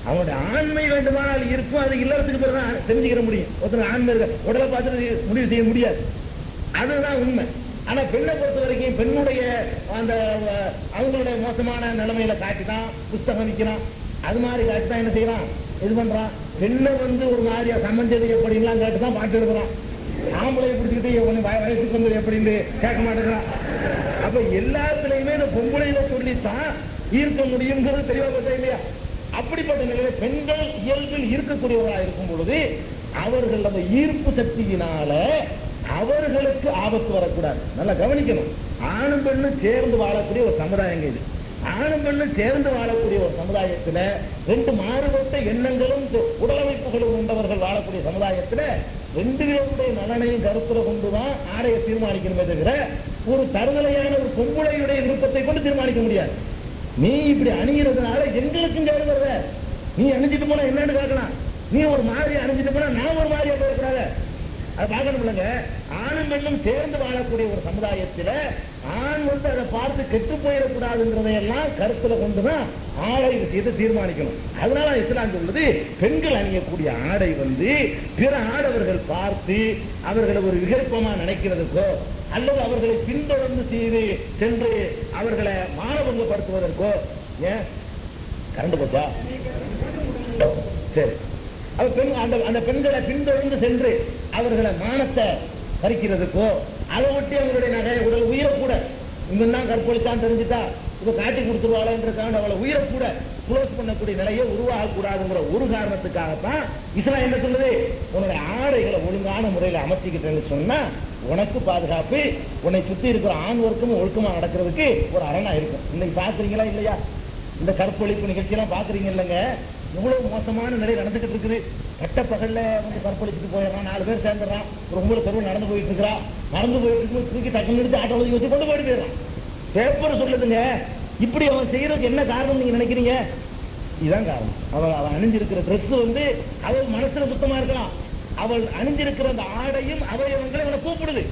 Speaker 2: அவனுடைய ஆண்மை வேண்டுமானால் இருக்கும், அது இல்லறதுக்கு பிறகுதான் தெரிஞ்சுக்கிற முடியும். ஒருத்தர் ஆண்மை உடலை பார்த்து முடிவு செய்ய முடியாது, அதுதான் உண்மை. ஆனா பெண்ணை பொறுத்த வரைக்கும் பெண்ணுடைய அந்த அவங்களுடைய மோசமான நிலைமையில காட்டிதான் புஸ்தகம் விற்கிறான், அது மாதிரி காட்டிதான் என்ன செய்யறான், இது பண்றான். பெண்ணை ஒரு மாதிரியா சம்பந்தது எப்படின்லாம் கேட்டுதான் பாட்டு எழுதுறான். ஆம்பளை பிடிச்சிக்கிட்டு வயசுக்கு வந்து எப்படின்னு கேட்க மாட்டேங்கிறான். அப்ப எல்லாத்துலயுமே இந்த பொம்பளையில சொல்லித்தான் ஈர்க்க முடியுங்கிறது தெளிவா பார்த்தா இல்லையா? அப்படிப்பட்ட நிலையில பெண்கள் இயல்பில் ஈர்க்கக்கூடியவர்களாக இருக்கும் பொழுது அவர்கள் அந்த ஈர்ப்பு சக்தியினால அவர்களுக்கு ஆபத்து வரக்கூடாது. நல்லா கவனிக்கணும். ஆணும் பெண்ணும் சேர்ந்து வாழக்கூடிய ஒரு சமுதாயம் இது. ஆணும் பெண்ணும் சேர்ந்து வாழக்கூடிய ஒரு சமுதாயத்துல ரெண்டு மாறுபட்ட எண்ணங்களும் உடலமைப்புகளும் கொண்டவர்கள் வாழக்கூடிய சமுதாயத்துல ரெண்டு பேருடைய நலனையும் கருத்துல கொண்டுதான் ஆடையை தீர்மானிக்கணுமே தவிர ஒரு தருதலையான ஒரு பொம்பளையுடைய விருப்பத்தை கொண்டு தீர்மானிக்க முடியாது. நீ இப்படி அணிகிறதுனால எங்களுக்கும் கேடு வருத, நீ அணிஞ்சிட்டு போனா என்னன்னு கேட்கலாம். நீ ஒரு மாதிரி அணிஞ்சிட்டு போனா நான் ஒரு மாதிரியா போயிருக்கிறாங்க, அதை பார்க்கணும் இல்லைங்க. ஆணும் பெண்ணும் சேர்ந்து வாழக்கூடிய ஒரு சமுதாயத்தில் ஆண் அதை பார்த்து கெட்டு போயிடக்கூடாதுன்றதையெல்லாம் கருத்துல கொண்டுதான் ஆடை விஷயத்தை தீர்மானிக்கணும். அதனால இஸ்லாம் சொல்லுது, பெண்கள் அணியக்கூடிய ஆடை பிற ஆடவர்கள் பார்த்து அவர்களை ஒரு விகற்பமா நினைக்கிறதுக்கோ அல்லது அவர்களை பின்தொடர்ந்து செய்து சென்று அவர்களை மானபங்கப்படுத்துவதற்கோ. ஏன் கரண்ட் போச்சா? சரி, அந்த பெண்களை பின்தொடர்ந்து சென்று அவர்களை மானத்தை பறிக்கிறதுக்கோ அதை ஒட்டி அவங்களுடைய நகை உடல் உயிரக்கூட இவன் கற்பழித்தான் தெரிஞ்சுட்டா இதை காட்டி கொடுத்துருவாளன்றதுக்காக அவளை உயிரக்கூட குளோஸ் பண்ணக்கூடிய நிலையை உருவாகக்கூடாதுங்கிற ஒரு காரணத்துக்காகத்தான் இஸ்லாம் என்ன சொல்லுது, உன்னுடைய ஆடைகளை ஒழுங்கான முறையில் அமைச்சிக்கிட்டேன்னு சொன்னா உனக்கு பாதுகாப்பு, உன்னை சுத்தி இருக்கிற ஆண் வர்க்கமும் ஒழுக்கமா நடக்கிறதுக்கு ஒரு அரணா இருக்கும். இன்னைக்கு பாக்குறீங்களா இல்லையா? இந்த கற்பழிப்பு நிகழ்ச்சியெல்லாம் பாக்குறீங்க இல்லைங்க? எவ்வளவு மோசமான நிலை நடந்துகிட்டு இருக்குது. கட்ட பகல்ல கற்பழிச்சுட்டு போயிடறான், 4 பேர் சேர்ந்துடுறான், ஒரு 9 தெருவு நடந்து போயிட்டு இருக்கிறா, நடந்து போயிட்டு இருக்கும் தூக்கி டக்குன்னு எடுத்து ஆட்டோ வச்சு கொண்டு போயிட்டு போயிடறான். பேப்பர் சொல்லுதுங்க. இப்படி அவன் செய்யறதுக்கு என்ன காரணம் நீங்க நினைக்கிறீங்க? இதுதான் காரணம். அவன் அணிஞ்சிருக்கிற ட்ரெஸ் அவள் மனசுல சுத்தமா இருக்கலாம், அவள் அணிஞ்சிருக்கிற அந்த ஆடையும் அவயவங்களை அவனை கூப்பிடுது.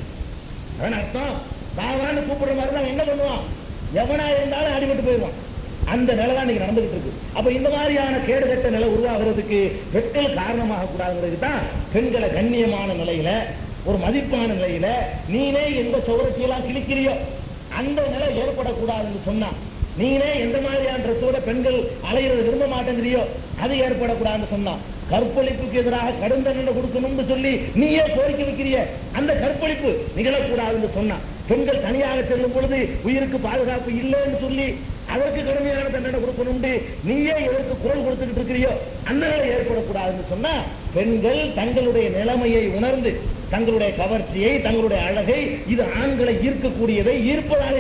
Speaker 2: அதான் அர்த்தம். தாவான்னு கூப்பிடுற மாதிரி தான் என்ன பண்ணுவான், எவனா இருந்தாலும் அடிபட்டு போயிடுவான். அந்த நிலை தான் இன்னைக்கு நடந்துகிட்டு இருக்கு. அப்ப இந்த மாதிரியான கேடுகட்ட நிலை உருவாகிறதுக்கு பெண்கள் காரணமாக கூடாதுங்கிறது தான் பெண்களை கண்ணியமான நிலையில ஒரு மதிப்பான நிலையில நீனே எந்த சௌரத்தியெல்லாம் கிழிக்கிறியோ அந்த நிலை ஏற்படக்கூடாதுன்னு சொன்னா, நீனே எந்த மாதிரியான ட்ரெஸ்ஸோட பெண்கள் அலையிறது விரும்ப மாட்டேங்கிறியோ அது ஏற்படக்கூடாதுன்னு சொன்னா, கற்பழிப்புக்கு எதிராக கடும் தண்டனை கொடுக்கணும்னு சொல்லி நீயே கோரிக்கை வைக்கிறிய அந்த கற்பழிப்பு நிகழக்கூடாதுன்னு சொன்னா, பெண்கள் தனியாக செல்லும் பொழுது உயிருக்கு பாதுகாப்பு இல்லைன்னு சொல்லி அதற்கு கடுமையான தண்டனை கொடுக்கணும் நீயே எதற்கு குரல் கொடுத்துக்கிட்டு இருக்கிறியோ அந்த நிலை ஏற்படக்கூடாதுன்னு சொன்னா, பெண்கள் தங்களுடைய நிலைமையை உணர்ந்து தங்களுடைய கவர்ச்சியை தங்களுடைய அழகை இது ஆண்களை ஈர்க்கக்கூடியதை ஈர்ப்பதாக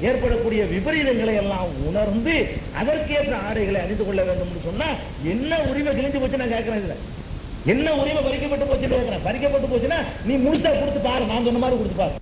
Speaker 2: ஏற்படக்கூடிய விபரீதங்களை எல்லாம் உணர்ந்து அதற்கேற்ற ஆடைகளை அணிந்து கொள்ள வேண்டும் சொன்னா, என்ன உரிமை கிழிஞ்சு போச்சு நான் கேட்கிறேன். இதுல என்ன உரிமை பறிக்கப்பட்டு போச்சுன்னு கேட்கிறேன். பறிக்கப்பட்டு போச்சுன்னா நீ முழுசா கொடுத்து பாரு, நான் சொன்ன மாதிரி கொடுத்து பாரு.